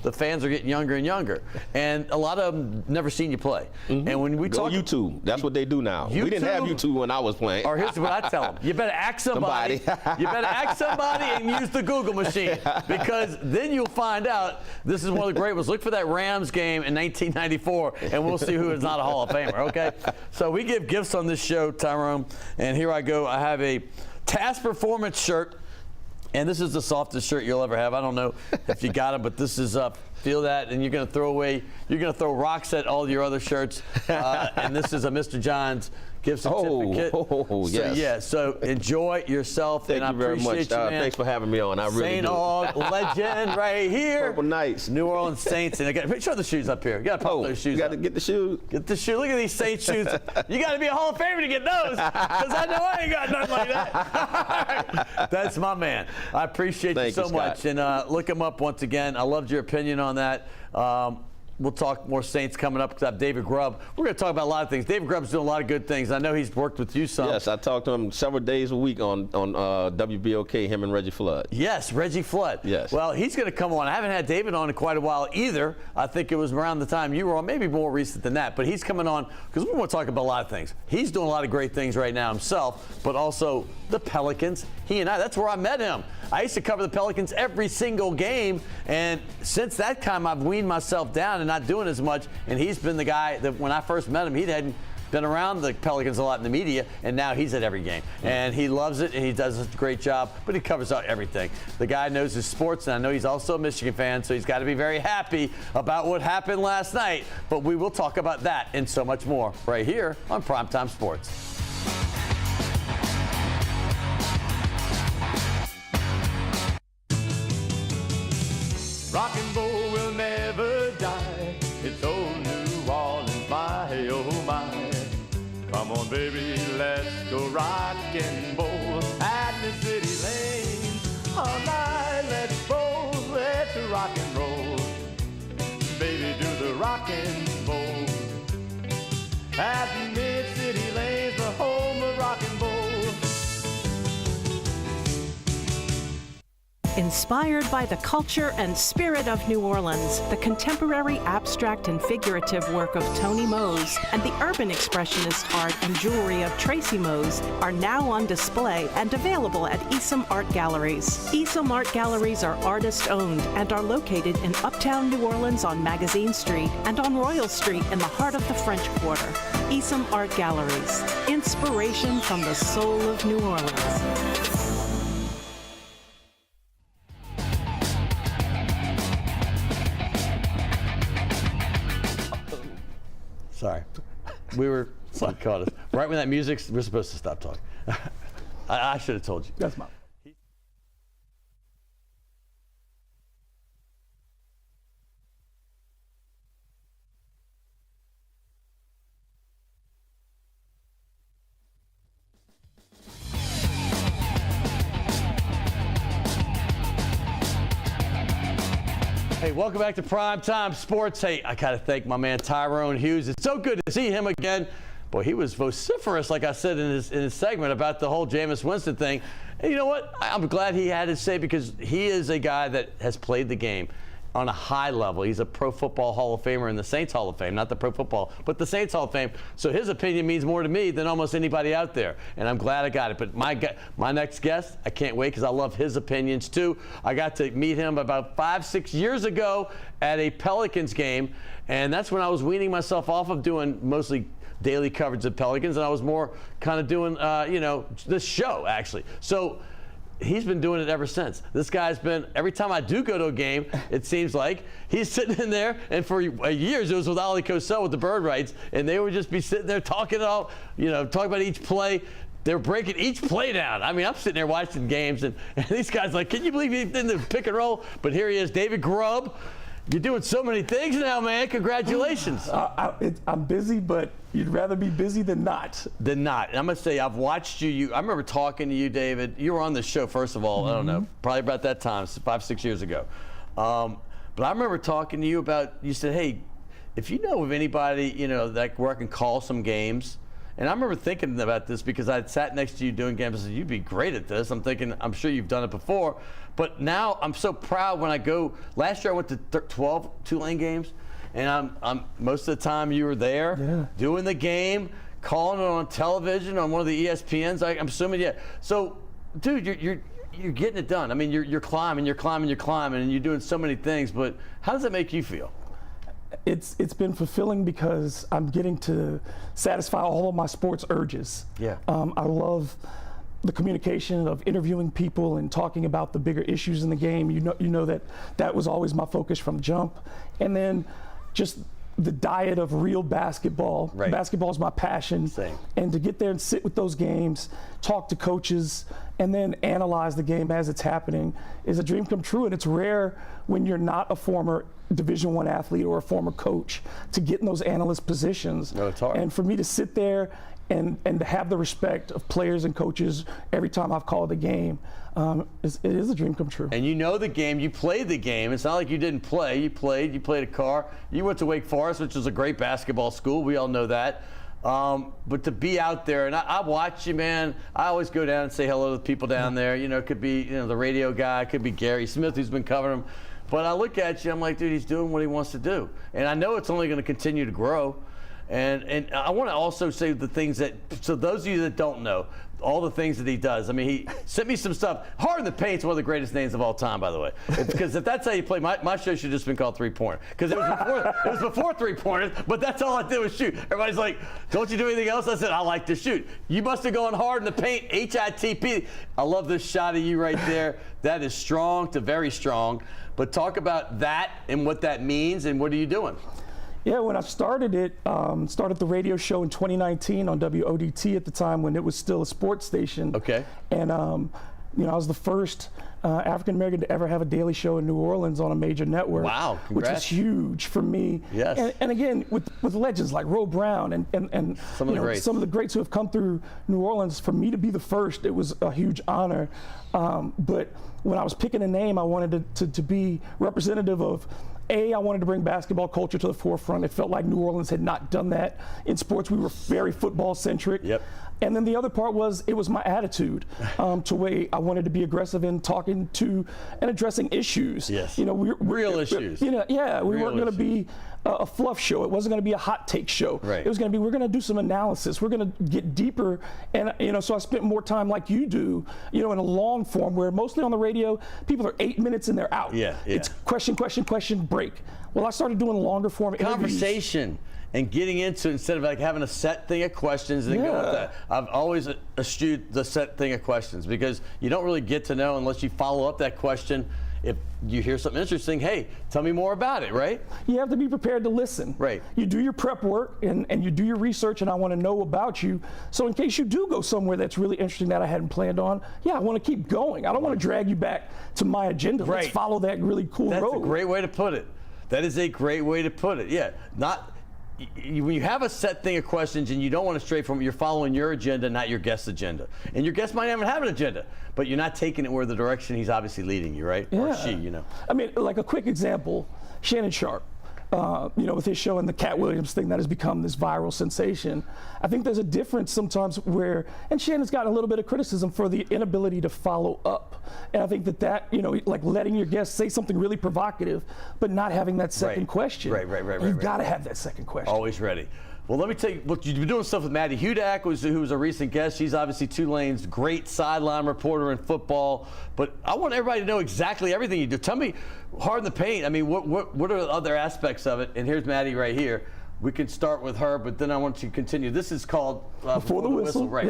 the fans are getting younger and younger. And a lot of them never seen you play. And when we talk YouTube, that's what they do now. We didn't have YouTube when I was playing. Or here's what I tell them: you better ask somebody. You better ask somebody and use the Google machine because then you'll find out. This is one of the great ones. Look for that Rams game in 1994, and we'll see who is not a Hall of Famer. Okay. So we give gifts on this show, Tyrone, and here I go. I have a Task Performance shirt. And this is the softest shirt you'll ever have. I don't know if you got it, but this is feel that, and you're going to throw rocks at all your other shirts. And this is a Mr. John's gift certificate. So enjoy yourself. Thank you very much. Thanks for having me on. I really St. Aug legend right here. Purple Knights. New Orleans Saints. And I got show the shoes up here. You got to pop those shoes. You got to get the shoes. Get the shoe. Look at these Saints shoes. You got to be a Hall of Famer to get those, because I know I ain't got nothing like that. That's my man. I appreciate you so much. And look him up once again. I loved your opinion on that. We'll talk more Saints coming up because I have David Grubb. We're going to talk about a lot of things. David Grubb's doing a lot of good things. I know he's worked with you some. Yes, I talk to him several days a week on WBOK, him and Reggie Flood. Yes, Reggie Flood. Yes. Well, he's going to come on. I haven't had David on in quite a while either. I think it was around the time you were on, maybe more recent than that. But he's coming on because we want to talk about a lot of things. He's doing a lot of great things right now himself, but also the Pelicans. That's where I met him. I used to cover the Pelicans every single game, and since that time I've weaned myself down and not doing as much, and he's been the guy that when I first met him, he hadn't been around the Pelicans a lot in the media, and now he's at every game. And he loves it, and he does a great job, but he covers out everything. The guy knows his sports, and I know he's also a Michigan fan, so he's got to be very happy about what happened last night. But we will talk about that and so much more right here on Primetime Sports. Rock and roll will never die. It's old New Orleans, my oh my. Come on, baby, let's go rock and roll at the city lane. All night, let's roll, let's rock and roll. Baby, do the rock and roll. At Mid-City Lanes, the home of rock and roll. Inspired by the culture and spirit of New Orleans, the contemporary abstract and figurative work of Tony Mose and the urban expressionist art and jewelry of Tracy Mose are now on display and available at Esom Art Galleries. Esom Art Galleries are artist-owned and are located in Uptown New Orleans on Magazine Street and on Royal Street in the heart of the French Quarter. Esom Art Galleries, inspiration from the soul of New Orleans. Sorry. We were, someone caught us. Right when that music, we're supposed to stop talking. I should have told you. That's my. Hey, welcome back to Primetime Sports. Hey, I got to thank my man Tyrone Hughes. It's so good to see him again. Boy, he was vociferous, like I said in his segment, about the whole Jameis Winston thing. And you know what? I'm glad he had his say, because he is a guy that has played the game on a high level. He's a Pro Football Hall of Famer in the Saints Hall of Fame, not the Pro Football, but the Saints Hall of Fame. So his opinion means more to me than almost anybody out there, and I'm glad I got it. But my next guest, I can't wait, because I love his opinions too. I got to meet him about 5-6 years ago at a Pelicans game, and that's when I was weaning myself off of doing mostly daily coverage of Pelicans, and I was more kind of doing, this show, actually. So he's been doing it ever since. This guy's been, every time I do go to a game, it seems like he's sitting in there, and for years it was with Ali Cosell with the bird rights, and they would just be sitting there talking talking about each play. They're breaking each play down. I mean, I'm sitting there watching games, and these guys like, can you believe he did the pick and roll? But here he is, David Grubb. You're doing so many things now, man. Congratulations. I'm busy, but you'd rather be busy than not. And I'm going to say, I've watched you. I remember talking to you, David. You were on the show, first of all, I don't know, probably about that time, 5-6 years ago. But I remember talking to you about, you said, hey, if you know of anybody, where I can call some games. And I remember thinking about this, because I sat next to you doing games. I said, you'd be great at this. I'm thinking, I'm sure you've done it before. But now I'm so proud when I go. Last year I went to 12 Tulane games, and I'm most of the time you were there doing the game, calling it on television on one of the ESPNs. I'm assuming, yeah. So, dude, you're getting it done. I mean, you're climbing, and you're doing so many things. But how does that make you feel? It's been fulfilling, because I'm getting to satisfy all of my sports urges. Yeah. I love the communication of interviewing people and talking about the bigger issues in the game. You know that was always my focus from jump. And then just the diet of real basketball. Right. Basketball is my passion. Same. And to get there and sit with those games, talk to coaches, and then analyze the game as it's happening is a dream come true. And it's rare when you're not a former Division I athlete or a former coach to get in those analyst positions. No, it's hard. And for me to sit there and to have the respect of players and coaches every time I've called a game, it is a dream come true. And you know the game, you played the game. It's not like you didn't play. You played a car. You went to Wake Forest, which is a great basketball school. We all know that. But to be out there, and I watch you, man. I always go down and say hello to the people down there. It could be the radio guy, it could be Gary Smith, who's been covering him. But I look at you, I'm like, dude, he's doing what he wants to do. And I know it's only going to continue to grow. And I want to also say the things that, so those of you that don't know, all the things that he does. I mean, he sent me some stuff. Hard in the Paint's one of the greatest names of all time, by the way. Because if that's how you play, my show should have just been called Three Pointer. Because it was before Three Pointers, but that's all I did was shoot. Everybody's like, don't you do anything else? I said, I like to shoot. You must have gone hard in the paint, HITP. I love this shot of you right there. That is strong to very strong. But talk about that and what that means, and what are you doing? Yeah, when I started the radio show in 2019 on WODT at the time, when it was still a sports station. Okay. And I was the first African American to ever have a daily show in New Orleans on a major network. Wow, congrats. Which was huge for me. Yes. And again, with legends like Ro Brown and some of the greats who have come through New Orleans, for me to be the first, it was a huge honor. But when I was picking a name, I wanted to be representative of, I wanted to bring basketball culture to the forefront. It felt like New Orleans had not done that in sports. We were very football centric. Yep. And then the other part was, it was my attitude to where I wanted to be aggressive in talking to and addressing issues. Yes. Real issues. We weren't going to be a fluff show. It wasn't going to be a hot take show. Right. It was going to be, we're going to do some analysis. We're going to get deeper. And, so I spent more time like you do, in a long form, where mostly on the radio, people are 8 minutes and they're out. Yeah. It's question, break. Well, I started doing longer form conversation. And getting into, instead of like having a set thing of questions and then go with that. I've always eschewed the set thing of questions, because you don't really get to know unless you follow up that question. if you hear something interesting, hey, tell me more about it, right? You have to be prepared to listen. Right. You do your prep work and you do your research, and I want to know about you. So in case you do go somewhere that's really interesting that I hadn't planned on, yeah, I want to keep going. I don't want to drag you back to my agenda. Right. Let's follow that really cool road. That's a great way to put it. That is a great way to put it. Yeah. When you have a set thing of questions and you don't want to stray from it, you're following your agenda, not your guest's agenda. And your guest might even have an agenda, but you're not taking it where the direction he's obviously leading you, right? Yeah. Or she, you know. I mean, like a quick example, Shannon Sharp. With his show and the Cat Williams thing that has become this viral sensation. I think there's a difference sometimes where, and Shannon's gotten a little bit of criticism for the inability to follow up. And I think that, like letting your guest say something really provocative, but not having that second question. Right. You've got to have that second question. Always ready. Well, let me tell you, look, you've been doing stuff with Maddie Hudak, who was a recent guest. She's obviously Tulane's great sideline reporter in football. But I want everybody to know exactly everything you do. Tell me, Hard in the Paint, I mean, what are the other aspects of it? And here's Maddie right here. We can start with her, but then I want you to continue. This is called Before the Whistle. Right.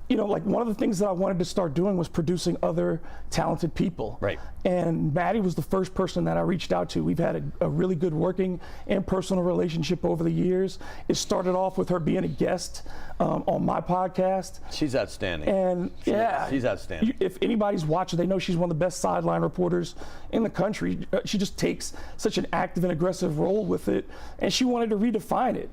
Like one of the things that I wanted to start doing was producing other talented people. Right. And Maddie was the first person that I reached out to. We've had a really good working and personal relationship over the years. It started off with her being a guest on my podcast. She's outstanding. And she's outstanding. If anybody's watching, they know she's one of the best sideline reporters in the country. She just takes such an active and aggressive role with it, and she wanted to redefine it.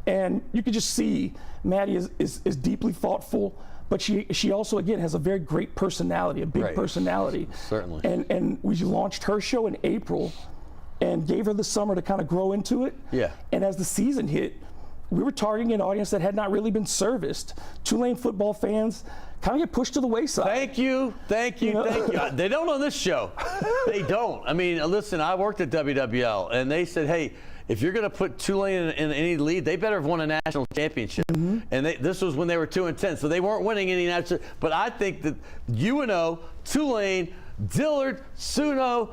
And you could just see Maddie is deeply thoughtful, but she also, again, has a very great personality, a big personality. Certainly. And we launched her show in April and gave her the summer to kind of grow into it. Yeah. And as the season hit, we were targeting an audience that had not really been serviced. Tulane football fans kind of get pushed to the wayside. Thank you. They don't on this show. They don't. I mean, listen, I worked at WWL, and they said, hey, if you're going to put Tulane in any lead, they better have won a national championship. Mm-hmm. And this was when they were 2-10, so they weren't winning any national. But I think that UNO, Tulane, Dillard, Suno,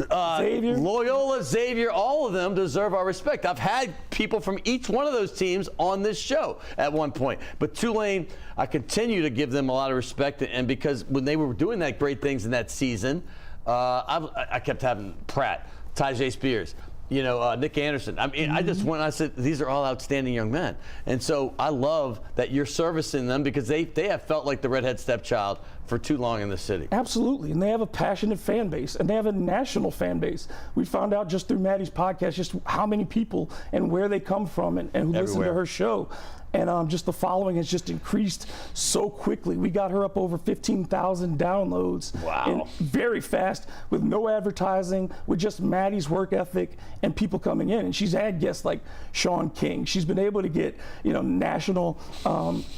Xavier. Loyola, Xavier, all of them deserve our respect. I've had people from each one of those teams on this show at one point. But Tulane, I continue to give them a lot of respect, and because when they were doing that great things in that season, I kept having Pratt, Tyjae Spears, Nick Anderson. I mean, I just went and I said, these are all outstanding young men. And so I love that you're servicing them because they have felt like the redhead stepchild for too long in the city. Absolutely, and they have a passionate fan base, and they have a national fan base. We found out just through Maddie's podcast just how many people and where they come from and who listen to her show. And just the following has just increased so quickly. We got her up over 15,000 downloads. Wow. And very fast, with no advertising, with just Maddie's work ethic and people coming in. And she's had guests like Sean King. She's been able to get national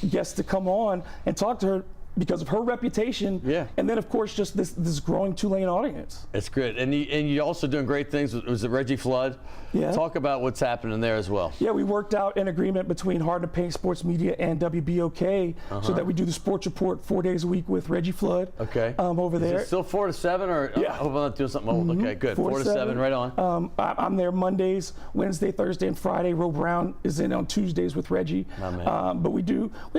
guests to come on and talk to her because of her reputation. Yeah. And then, of course, just this growing Tulane audience. It's great. And you're also doing great things. Was it Reggie Flood? Yeah. Talk about what's happening there as well. Yeah, we worked out an agreement between Hard to Paint Sports Media and WBOK so that we do the sports report 4 days a week with Reggie Flood. Okay. Over there. Is it still 4 to 7 or? Yeah. I hope I'm not doing something old. Okay, good. 4 to 7, right on. I'm there Mondays, Wednesday, Thursday, and Friday. Ro Brown is in on Tuesdays with Reggie. My man. But we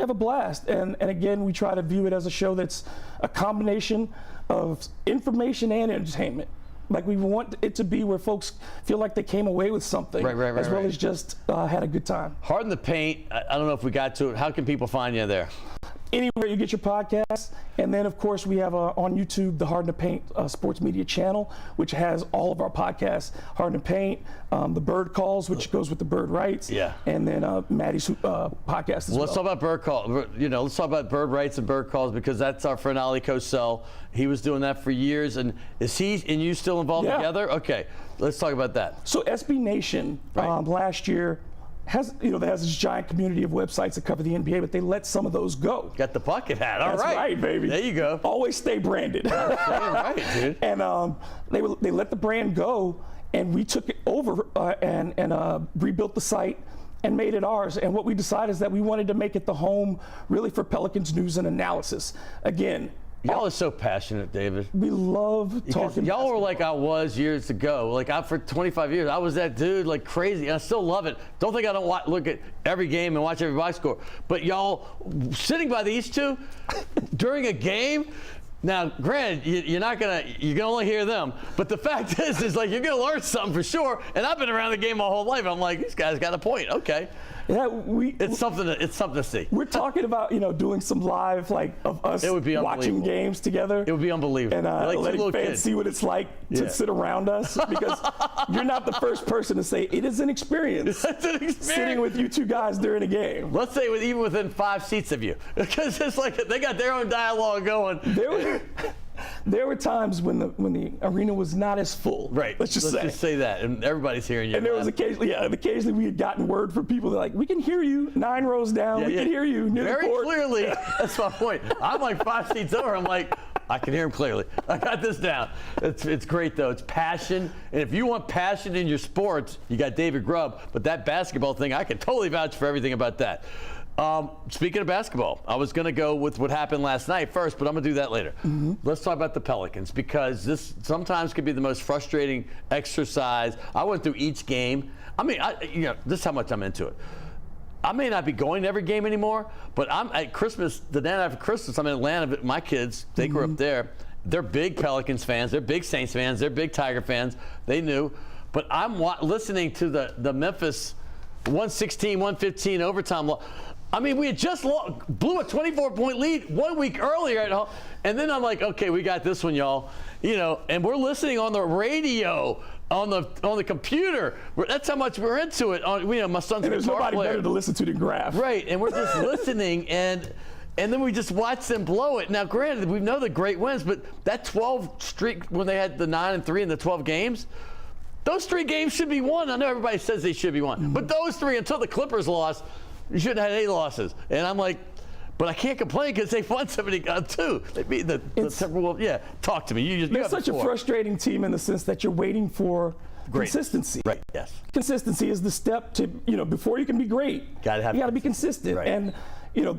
have a blast. And again, we try to view it as a show that's a combination of information and entertainment. Like we want it to be where folks feel like they came away with something, as well as just had a good time. Hard in the Paint, I don't know if we got to it. How can people find you there? Anywhere you get your podcasts. And then, of course, we have on YouTube the Hard to Paint Sports Media channel, which has all of our podcasts. Hard to Paint, the Bird Calls, which goes with the Bird Rights. Yeah. And then Maddie's podcast as well. Let's talk about Bird Call. Let's talk about Bird Rights and Bird Calls because that's our friend Ali Cosell. He was doing that for years. And is he and you still involved together? Okay. Let's talk about that. So SB Nation last year has this giant community of websites that cover the NBA, but they let some of those go. Got the bucket hat. All That's right, baby. There you go. Always stay branded. Right, dude. And they let the brand go, and we took it over and rebuilt the site and made it ours. And what we decided is that we wanted to make it the home really for Pelicans news and analysis. Again, y'all are so passionate, David. we love talking. Y'all were like I was years ago. Like for 25 years, I was that dude like crazy. And I still love it. Don't think I don't look at every game and watch every box score. But y'all sitting by these two during a game, Now, granted, you're gonna only hear them, but the fact is like you're gonna learn something for sure. And I've been around the game my whole life. I'm like, these guys got a point. Okay. Yeah, it's something to see. We're talking about doing some live of us watching games together. It would be unbelievable. And letting fans see what it's like to sit around us, because you're not the first person to say it is an experience. It's an experience. Sitting with you two guys during a game. Let's say even within 5 seats of you, because it's like they got their own dialogue going. There were times when the arena was not as full. Right. Let's just say that, and everybody's hearing you. And there was occasionally we had gotten word from people that like, we can hear you 9 rows down. We can hear you near very the court. Clearly. That's my point. I'm like 5 seats over. I'm like, I can hear him clearly. I got this down. It's great though. It's passion, and if you want passion in your sports, you got David Grubb. But that basketball thing, I can totally vouch for everything about that. Speaking of basketball, I was going to go with what happened last night first, but I'm going to do that later. Let's talk about the Pelicans, because this sometimes can be the most frustrating exercise. I went through each game. I mean, this is how much I'm into it. I may not be going to every game anymore, but I'm at Christmas, the night after Christmas, I'm in Atlanta. My kids, they grew up there. They're big Pelicans fans. They're big Saints fans. They're big Tiger fans. They knew. But I'm listening to the Memphis 116, 115 overtime. I mean, we had just blew a 24-point lead 1 week earlier at home, and then I'm like, okay, we got this one, y'all. And we're listening on the radio, on the computer. That's how much we're into it. My son's and there's nobody better to listen to than Graf. Right, and we're just listening, and then we just watch them blow it. Now, granted, we know the great wins, but that 12 streak when they had the 9-3 in the 12 games. Those 3 games should be won. I know everybody says they should be won, but those 3, until the Clippers lost, you shouldn't have had any losses. And I'm like, but I can't complain because they won 72. They beat the Timberwolves. Yeah, talk to me. They're such a frustrating team in the sense that you're waiting for consistency. Right. Yes. Consistency is the step to before you can be great. You got to be consistent. Right. And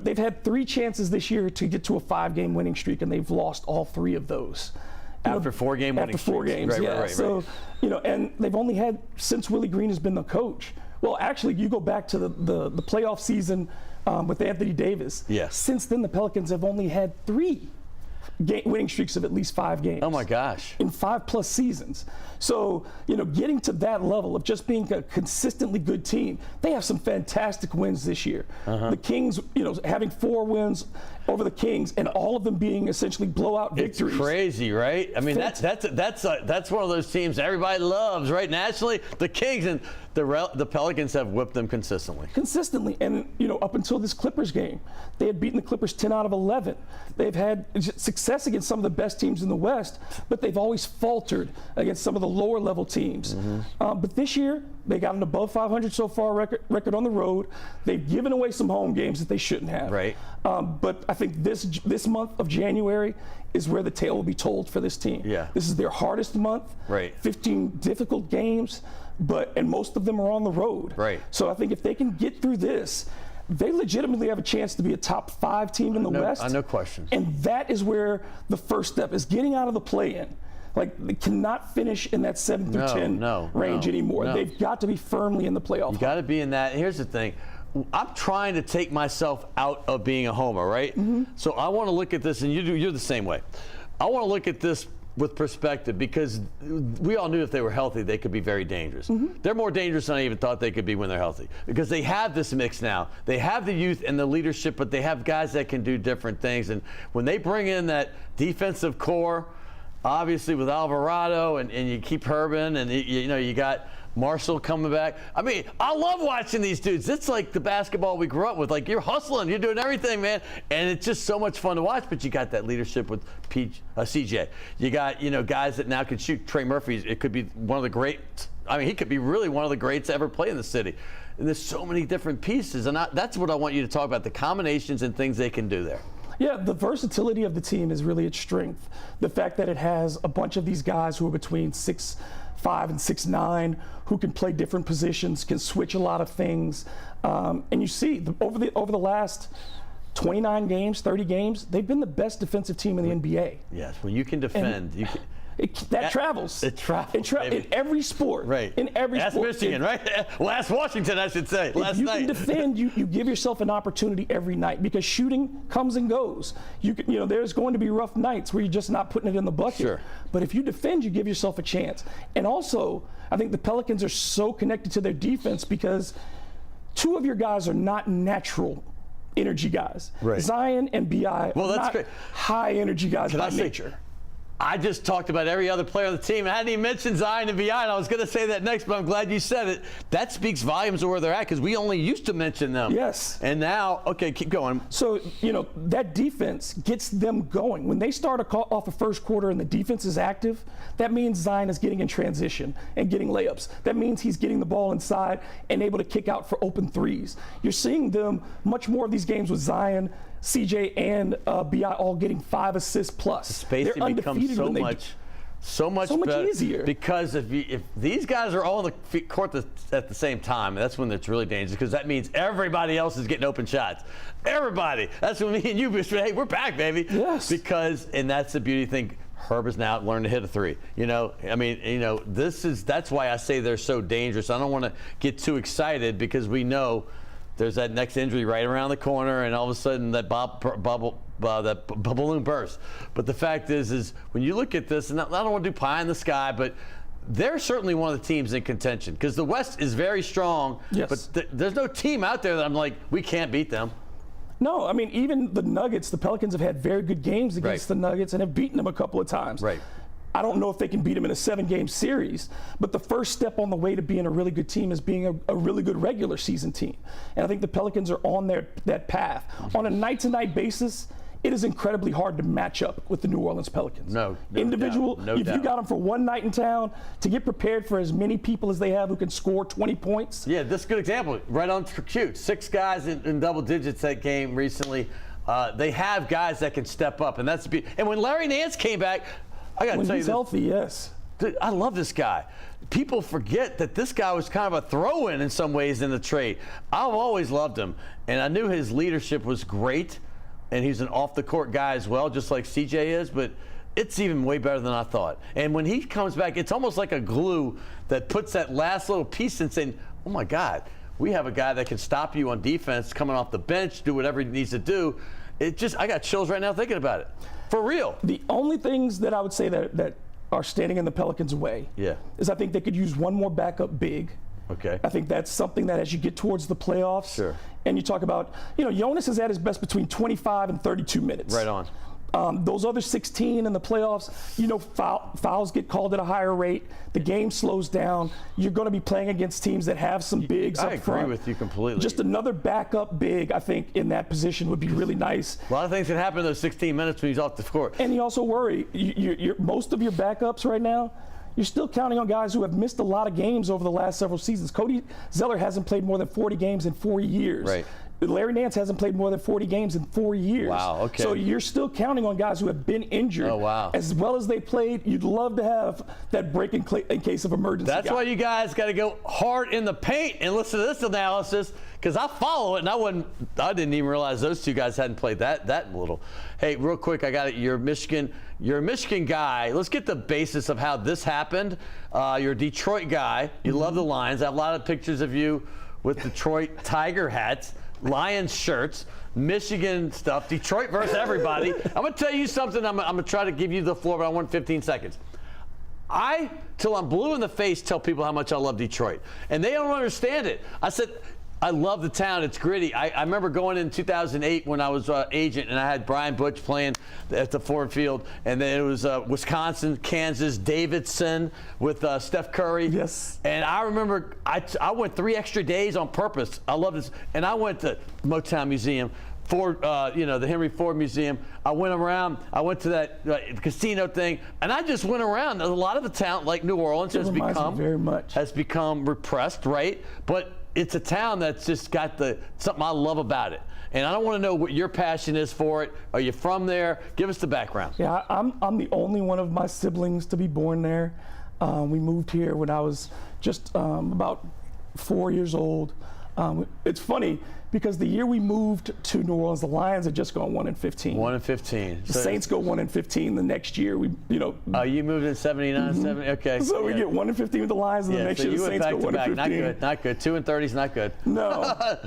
they've had 3 chances this year to get to a 5-game winning streak, and they've lost all 3 of those. After 4 game winning streaks. After 4 games, right. So and they've only had, since Willie Green has been the coach. Well, actually, you go back to the playoff season with Anthony Davis. Yes. Since then, the Pelicans have only had 3 winning streaks of at least 5 games. Oh my gosh. In 5+ seasons. So, getting to that level of just being a consistently good team, they have some fantastic wins this year. The Kings, having 4 wins over the Kings, and all of them being essentially blowout victories. It's crazy, right? I mean, that's one of those teams everybody loves, right? Nationally, the Kings, and the Pelicans have whipped them consistently. And up until this Clippers game, they had beaten the Clippers 10 out of 11. They've had success against some of the best teams in the West, but they've always faltered against some of the lower level teams. But this year, they got an above 500 so far record on the road. They've given away some home games that they shouldn't have. Right. But I think this month of January is where the tale will be told for this team. Yeah. This is their hardest month. Right. 15 difficult games, and most of them are on the road. Right. So I think if they can get through this, they legitimately have a chance to be a top 5 team in the West. No question. And that is where the first step is, getting out of the play-in. Like, they cannot finish in that 7 through 10 range anymore. No. They've got to be firmly in the playoff. You got to be in that. Here's the thing. I'm trying to take myself out of being a homer, right? So I want to look at this, and you're the same way. I want to look at this with perspective, because we all knew if they were healthy, they could be very dangerous. They're more dangerous than I even thought they could be when they're healthy, because they have this mix now. They have the youth and the leadership, but they have guys that can do different things. And when they bring in that defensive core, obviously with Alvarado, and you keep Herban, and you got Marshall coming back. I mean, I love watching these dudes. It's like the basketball we grew up with. Like, you're hustling, you're doing everything, man, and it's just so much fun to watch. But you got that leadership with CJ. You got guys that now can shoot. Trey Murphy, it could be one of the greats. I mean, he could be really one of the greats to ever play in the city. And there's so many different pieces, and that's what I want you to talk about, the combinations and things they can do there. Yeah, the versatility of the team is really its strength. The fact that it has a bunch of these guys who are between 6'5" and 6'9", who can play different positions, can switch a lot of things. And you see, over the last 29 games, 30 games, they've been the best defensive team in the NBA. Yes, when you can defend, you can. That travels. It travels, in every sport. Right. In every Ask sport. Michigan, right? Well, ask Washington, I should say, last night. If you can defend, you give yourself an opportunity every night, because shooting comes and goes. There's going to be rough nights where you're just not putting it in the bucket. Sure. But if you defend, you give yourself a chance. And also, I think the Pelicans are so connected to their defense because two of your guys are not natural energy guys. Right. Zion and B.I. Well, that's not great. High energy guys by nature. I just talked about every other player on the team. I hadn't even mentioned Zion and B.I., and I was going to say that next, but I'm glad you said it. That speaks volumes of where they're at, because we only used to mention them. Yes. And now, okay, keep going. So, that defense gets them going. When they start off a first quarter and the defense is active, that means Zion is getting in transition and getting layups. That means he's getting the ball inside and able to kick out for open threes. You're seeing them much more of these games with Zion, CJ, and B.I. all getting 5 assists plus. The spacing becomes so much better, easier. Because if these guys are all on the court at the same time, that's when it's really dangerous, because that means everybody else is getting open shots. Everybody. That's when me and you, hey, we're back, baby. Yes. And that's the beauty thing. Herb has now learned to hit a three. That's why I say they're so dangerous. I don't want to get too excited, because we know there's that next injury right around the corner, and all of a sudden that balloon bursts. But the fact is when you look at this, and I don't want to do pie in the sky, but they're certainly one of the teams in contention, because the West is very strong. Yes. But there's no team out there that I'm like, we can't beat them. No, I mean, even the Nuggets, the Pelicans have had very good games against the Nuggets and have beaten them a couple of times. Right. I don't know if they can beat them in a 7-game series, but the first step on the way to being a really good team is being a really good regular season team. And I think the Pelicans are on that path. On a night-to-night basis, it is incredibly hard to match up with the New Orleans Pelicans. No Individual, doubt. if you got them for one night in town, to get prepared for as many people as they have who can score 20 points. Yeah, this is a good example. Right on cue. 6 guys in double digits that game recently. They have guys that can step up, and that's and when Larry Nance came back, I got to tell you this. When he's healthy, yes. Dude, I love this guy. People forget that this guy was kind of a throw-in in some ways in the trade. I've always loved him, and I knew his leadership was great, and he's an off-the-court guy as well, just like CJ is, but it's even way better than I thought. And when he comes back, it's almost like a glue that puts that last little piece in, saying, oh, my God, we have a guy that can stop you on defense, coming off the bench, do whatever he needs to do. I got chills right now thinking about it. For real. The only things that I would say that are standing in the Pelicans' way is I think they could use one more backup big. Okay. I think that's something that as you get towards the playoffs, sure. And you talk about, Jonas is at his best between 25 and 32 minutes. Right on. Those other 16 in the playoffs, fouls get called at a higher rate. The game slows down. You're going to be playing against teams that have some bigs up front. I agree with you completely. Just another backup big, I think, in that position would be really nice. A lot of things can happen in those 16 minutes when he's off the court. And you also worry, most of your backups right now, you're still counting on guys who have missed a lot of games over the last several seasons. Cody Zeller hasn't played more than 40 games in 4 years. Right. Larry Nance hasn't played more than 40 games in 4 years. Wow, okay. So you're still counting on guys who have been injured. Oh, wow. As well as they played, you'd love to have that break in case of emergency. That's why you guys got to go hard in the paint and listen to this analysis, because I follow it, and I didn't even realize those two guys hadn't played that little. Hey, real quick, I got it. You're a Michigan guy. Let's get the basis of how this happened. You're a Detroit guy. You love the Lions. I have a lot of pictures of you with Detroit Tiger hats. Lions shirts, Michigan stuff, Detroit versus everybody. I'm going to tell you something. I'm going to try to give you the floor, but I want 15 seconds. Till I'm blue in the face, tell people how much I love Detroit. And they don't understand it. I said, I love the town. It's gritty. I remember going in 2008 when I was agent, and I had Brian Butch playing at the Ford Field, and then it was Wisconsin, Kansas, Davidson with Steph Curry. Yes. And I remember I went 3 extra days on purpose. I love this. And I went to Motown Museum, the Henry Ford Museum. I went around. I went to that casino thing, and I just went around. A lot of the town, like New Orleans, has become repressed, right? But it's a town that's just got something I love about it. And I don't want to know what your passion is for it. Are you from there? Give us the background. Yeah, I'm the only one of my siblings to be born there. We moved here when I was just about 4 years old. It's funny because the year we moved to New Orleans, the Lions had just gone 1-15. 1-15. The Saints go 1-15 the next year. You moved in 79, 70. Okay. So we get 1-15 with the Lions, and the next year the Saints go 1-15. Not good. Not good. 2-30 is not good. No.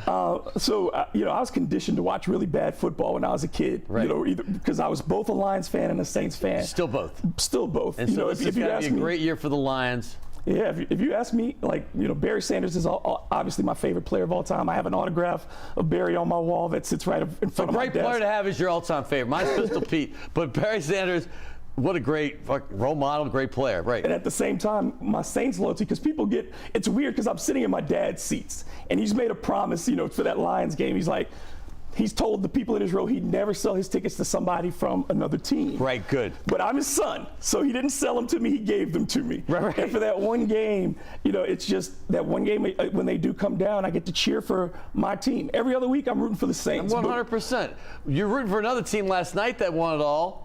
I was conditioned to watch really bad football when I was a kid. Right. Either because I was both a Lions fan and a Saints fan. Still both. Still both. And so this is going to be a great year for the Lions. Yeah, if you ask me, Barry Sanders is obviously my favorite player of all time. I have an autograph of Barry on my wall that sits right in front of my desk. A great player to have is your all-time favorite. Mine's Pistol Pete, but Barry Sanders, what a great role model, great player, right? And at the same time, my Saints loyalty, because it's weird because I'm sitting in my dad's seats, and he's made a promise, for that Lions game. He's told the people in his row he'd never sell his tickets to somebody from another team. Right, good. But I'm his son, so he didn't sell them to me, he gave them to me. Right. And for that one game, it's just that one game when they do come down, I get to cheer for my team. Every other week, I'm rooting for the Saints. 100%. You're rooting for another team last night that won it all.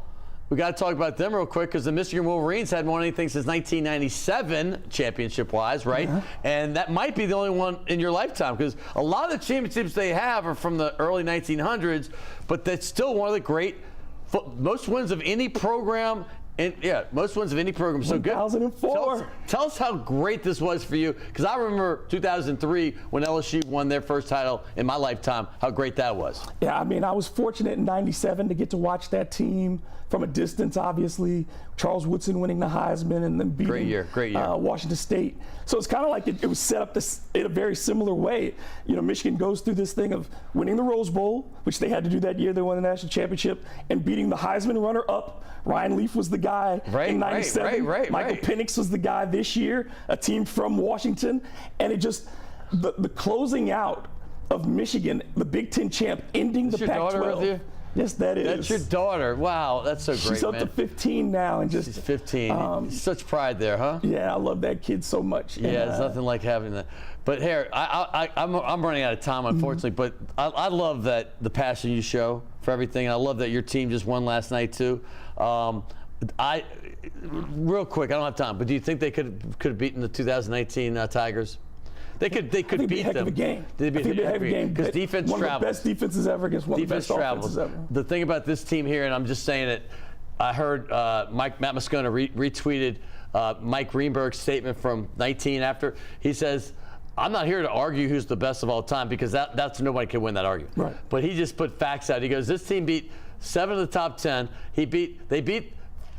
We got to talk about them real quick because the Michigan Wolverines hadn't won anything since 1997, championship-wise, right? Yeah. And that might be the only one in your lifetime because a lot of the championships they have are from the early 1900s, but that's still one of the most wins of any program. Most wins of any program. So good. 2004. Tell us how great this was for you, because I remember 2003 when LSU won their first title in my lifetime, how great that was. Yeah, I was fortunate in 97 to get to watch that team from a distance, obviously. Charles Woodson winning the Heisman and then beating great year. Washington State. So it's kind of like it was set up in a very similar way. Michigan goes through this thing of winning the Rose Bowl, which they had to do that year they won the national championship, and beating the Heisman runner-up. Ryan Leaf was the guy in 97. Michael Penix was the guy this year, a team from Washington. And it just, the closing out of Michigan, the Big Ten champ, ending the Pac-12. Your daughter with you? Yes, that is. That's your daughter. Wow, that's so great, She's up to 15 now. And she's 15. Such pride there, huh? Yeah, I love that kid so much. Yeah, there's nothing like having that. But here, I'm running out of time, unfortunately, but I love the passion you show for everything. And I love that your team just won last night, too. Real quick, I don't have time, but do you think they could have beaten the 2019 Tigers? They could beat them. Heck of a game. They'd be a heck of a game because defense travels. One of the best defenses ever against one of the best offenses ever. The thing about this team here, and I'm just saying it, I heard Matt Moscona retweeted Mike Greenberg's statement from 19 after. He says, I'm not here to argue who's the best of all time because that's nobody can win that argument. Right. But he just put facts out. He goes, this team beat 7 of the top 10. They beat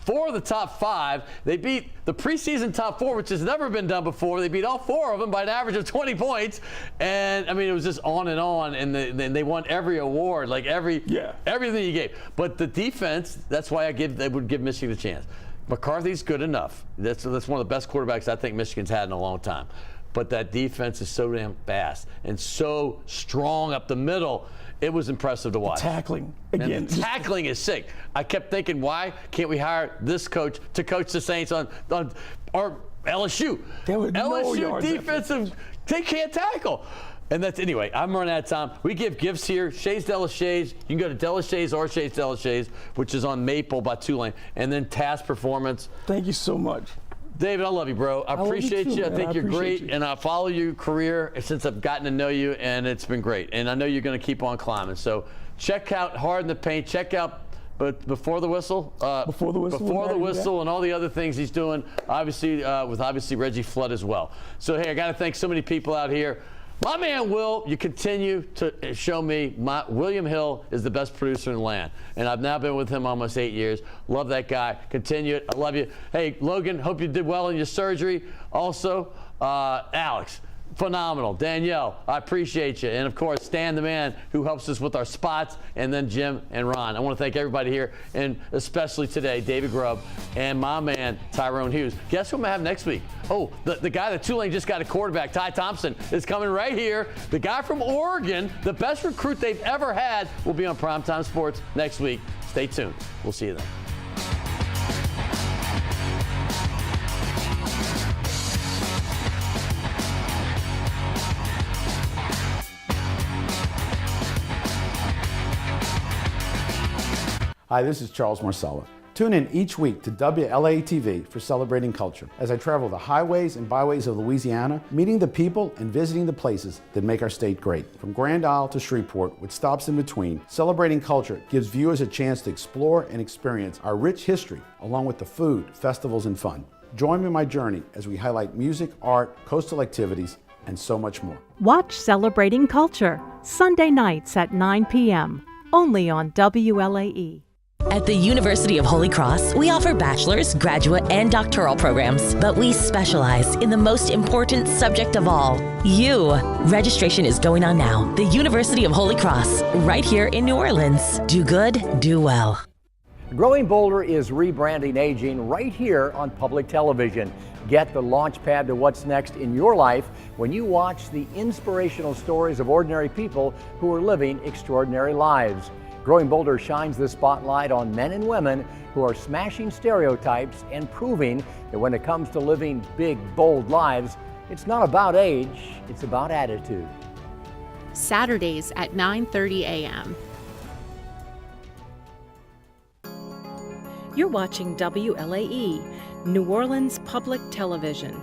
4 of the top 5. They beat the preseason top 4, which has never been done before. They beat all 4 of them by an average of 20 points. And, it was just on. And they won every award, everything you gave. But the defense, that's why they would give Michigan a chance. McCarthy's good enough. That's one of the best quarterbacks I think Michigan's had in a long time. But that defense is so damn fast and so strong up the middle. It was impressive to watch. Tackling. Again. The tackling is sick. I kept thinking, why can't we hire this coach to coach the Saints on our LSU? LSU defensive, they can't tackle. And anyway, I'm running out of time. We give gifts here. Shays de la Shays. You can go to De La Shays or Shays de la Shays, which is on Maple by Tulane. And then Task Performance. Thank you so much. David, I love you, bro. I appreciate you. I think you're great. And I follow your career since I've gotten to know you, and it's been great. And I know you're going to keep on climbing. So check out Hard in the Paint. Check out Before the Whistle. Before the Whistle and all the other things he's doing, obviously, with Reggie Flood as well. So, hey, I got to thank so many people out here. My man, Will, you continue to show me William Hill is the best producer in the land. And I've now been with him almost 8 years. Love that guy. Continue it. I love you. Hey, Logan, hope you did well in your surgery. Also, Alex, phenomenal. Danielle, I appreciate you. And, of course, Stan, the man who helps us with our spots, and then Jim and Ron. I want to thank everybody here, and especially today, David Grubb and my man, Tyrone Hughes. Guess who I'm going to have next week? Oh, the guy that Tulane just got a quarterback, Ty Thompson, is coming right here. The guy from Oregon, the best recruit they've ever had, will be on Primetime Sports next week. Stay tuned. We'll see you then. Hi, this is Charles Marsella. Tune in each week to WLAE-TV for Celebrating Culture as I travel the highways and byways of Louisiana, meeting the people and visiting the places that make our state great. From Grand Isle to Shreveport, with stops in between, Celebrating Culture gives viewers a chance to explore and experience our rich history, along with the food, festivals, and fun. Join me in my journey as we highlight music, art, coastal activities, and so much more. Watch Celebrating Culture, Sunday nights at 9 p.m., only on WLAE. At the University of Holy Cross, we offer bachelor's, graduate, and doctoral programs, but we specialize in the most important subject of all, you. Registration is going on now. The University of Holy Cross, right here in New Orleans. Do good, do well. Growing Boulder is rebranding aging right here on public television. Get the launch pad to what's next in your life when you watch the inspirational stories of ordinary people who are living extraordinary lives. Growing Boulder shines the spotlight on men and women who are smashing stereotypes and proving that when it comes to living big, bold lives, it's not about age, it's about attitude. Saturdays at 9:30 a.m. You're watching WLAE, New Orleans Public Television.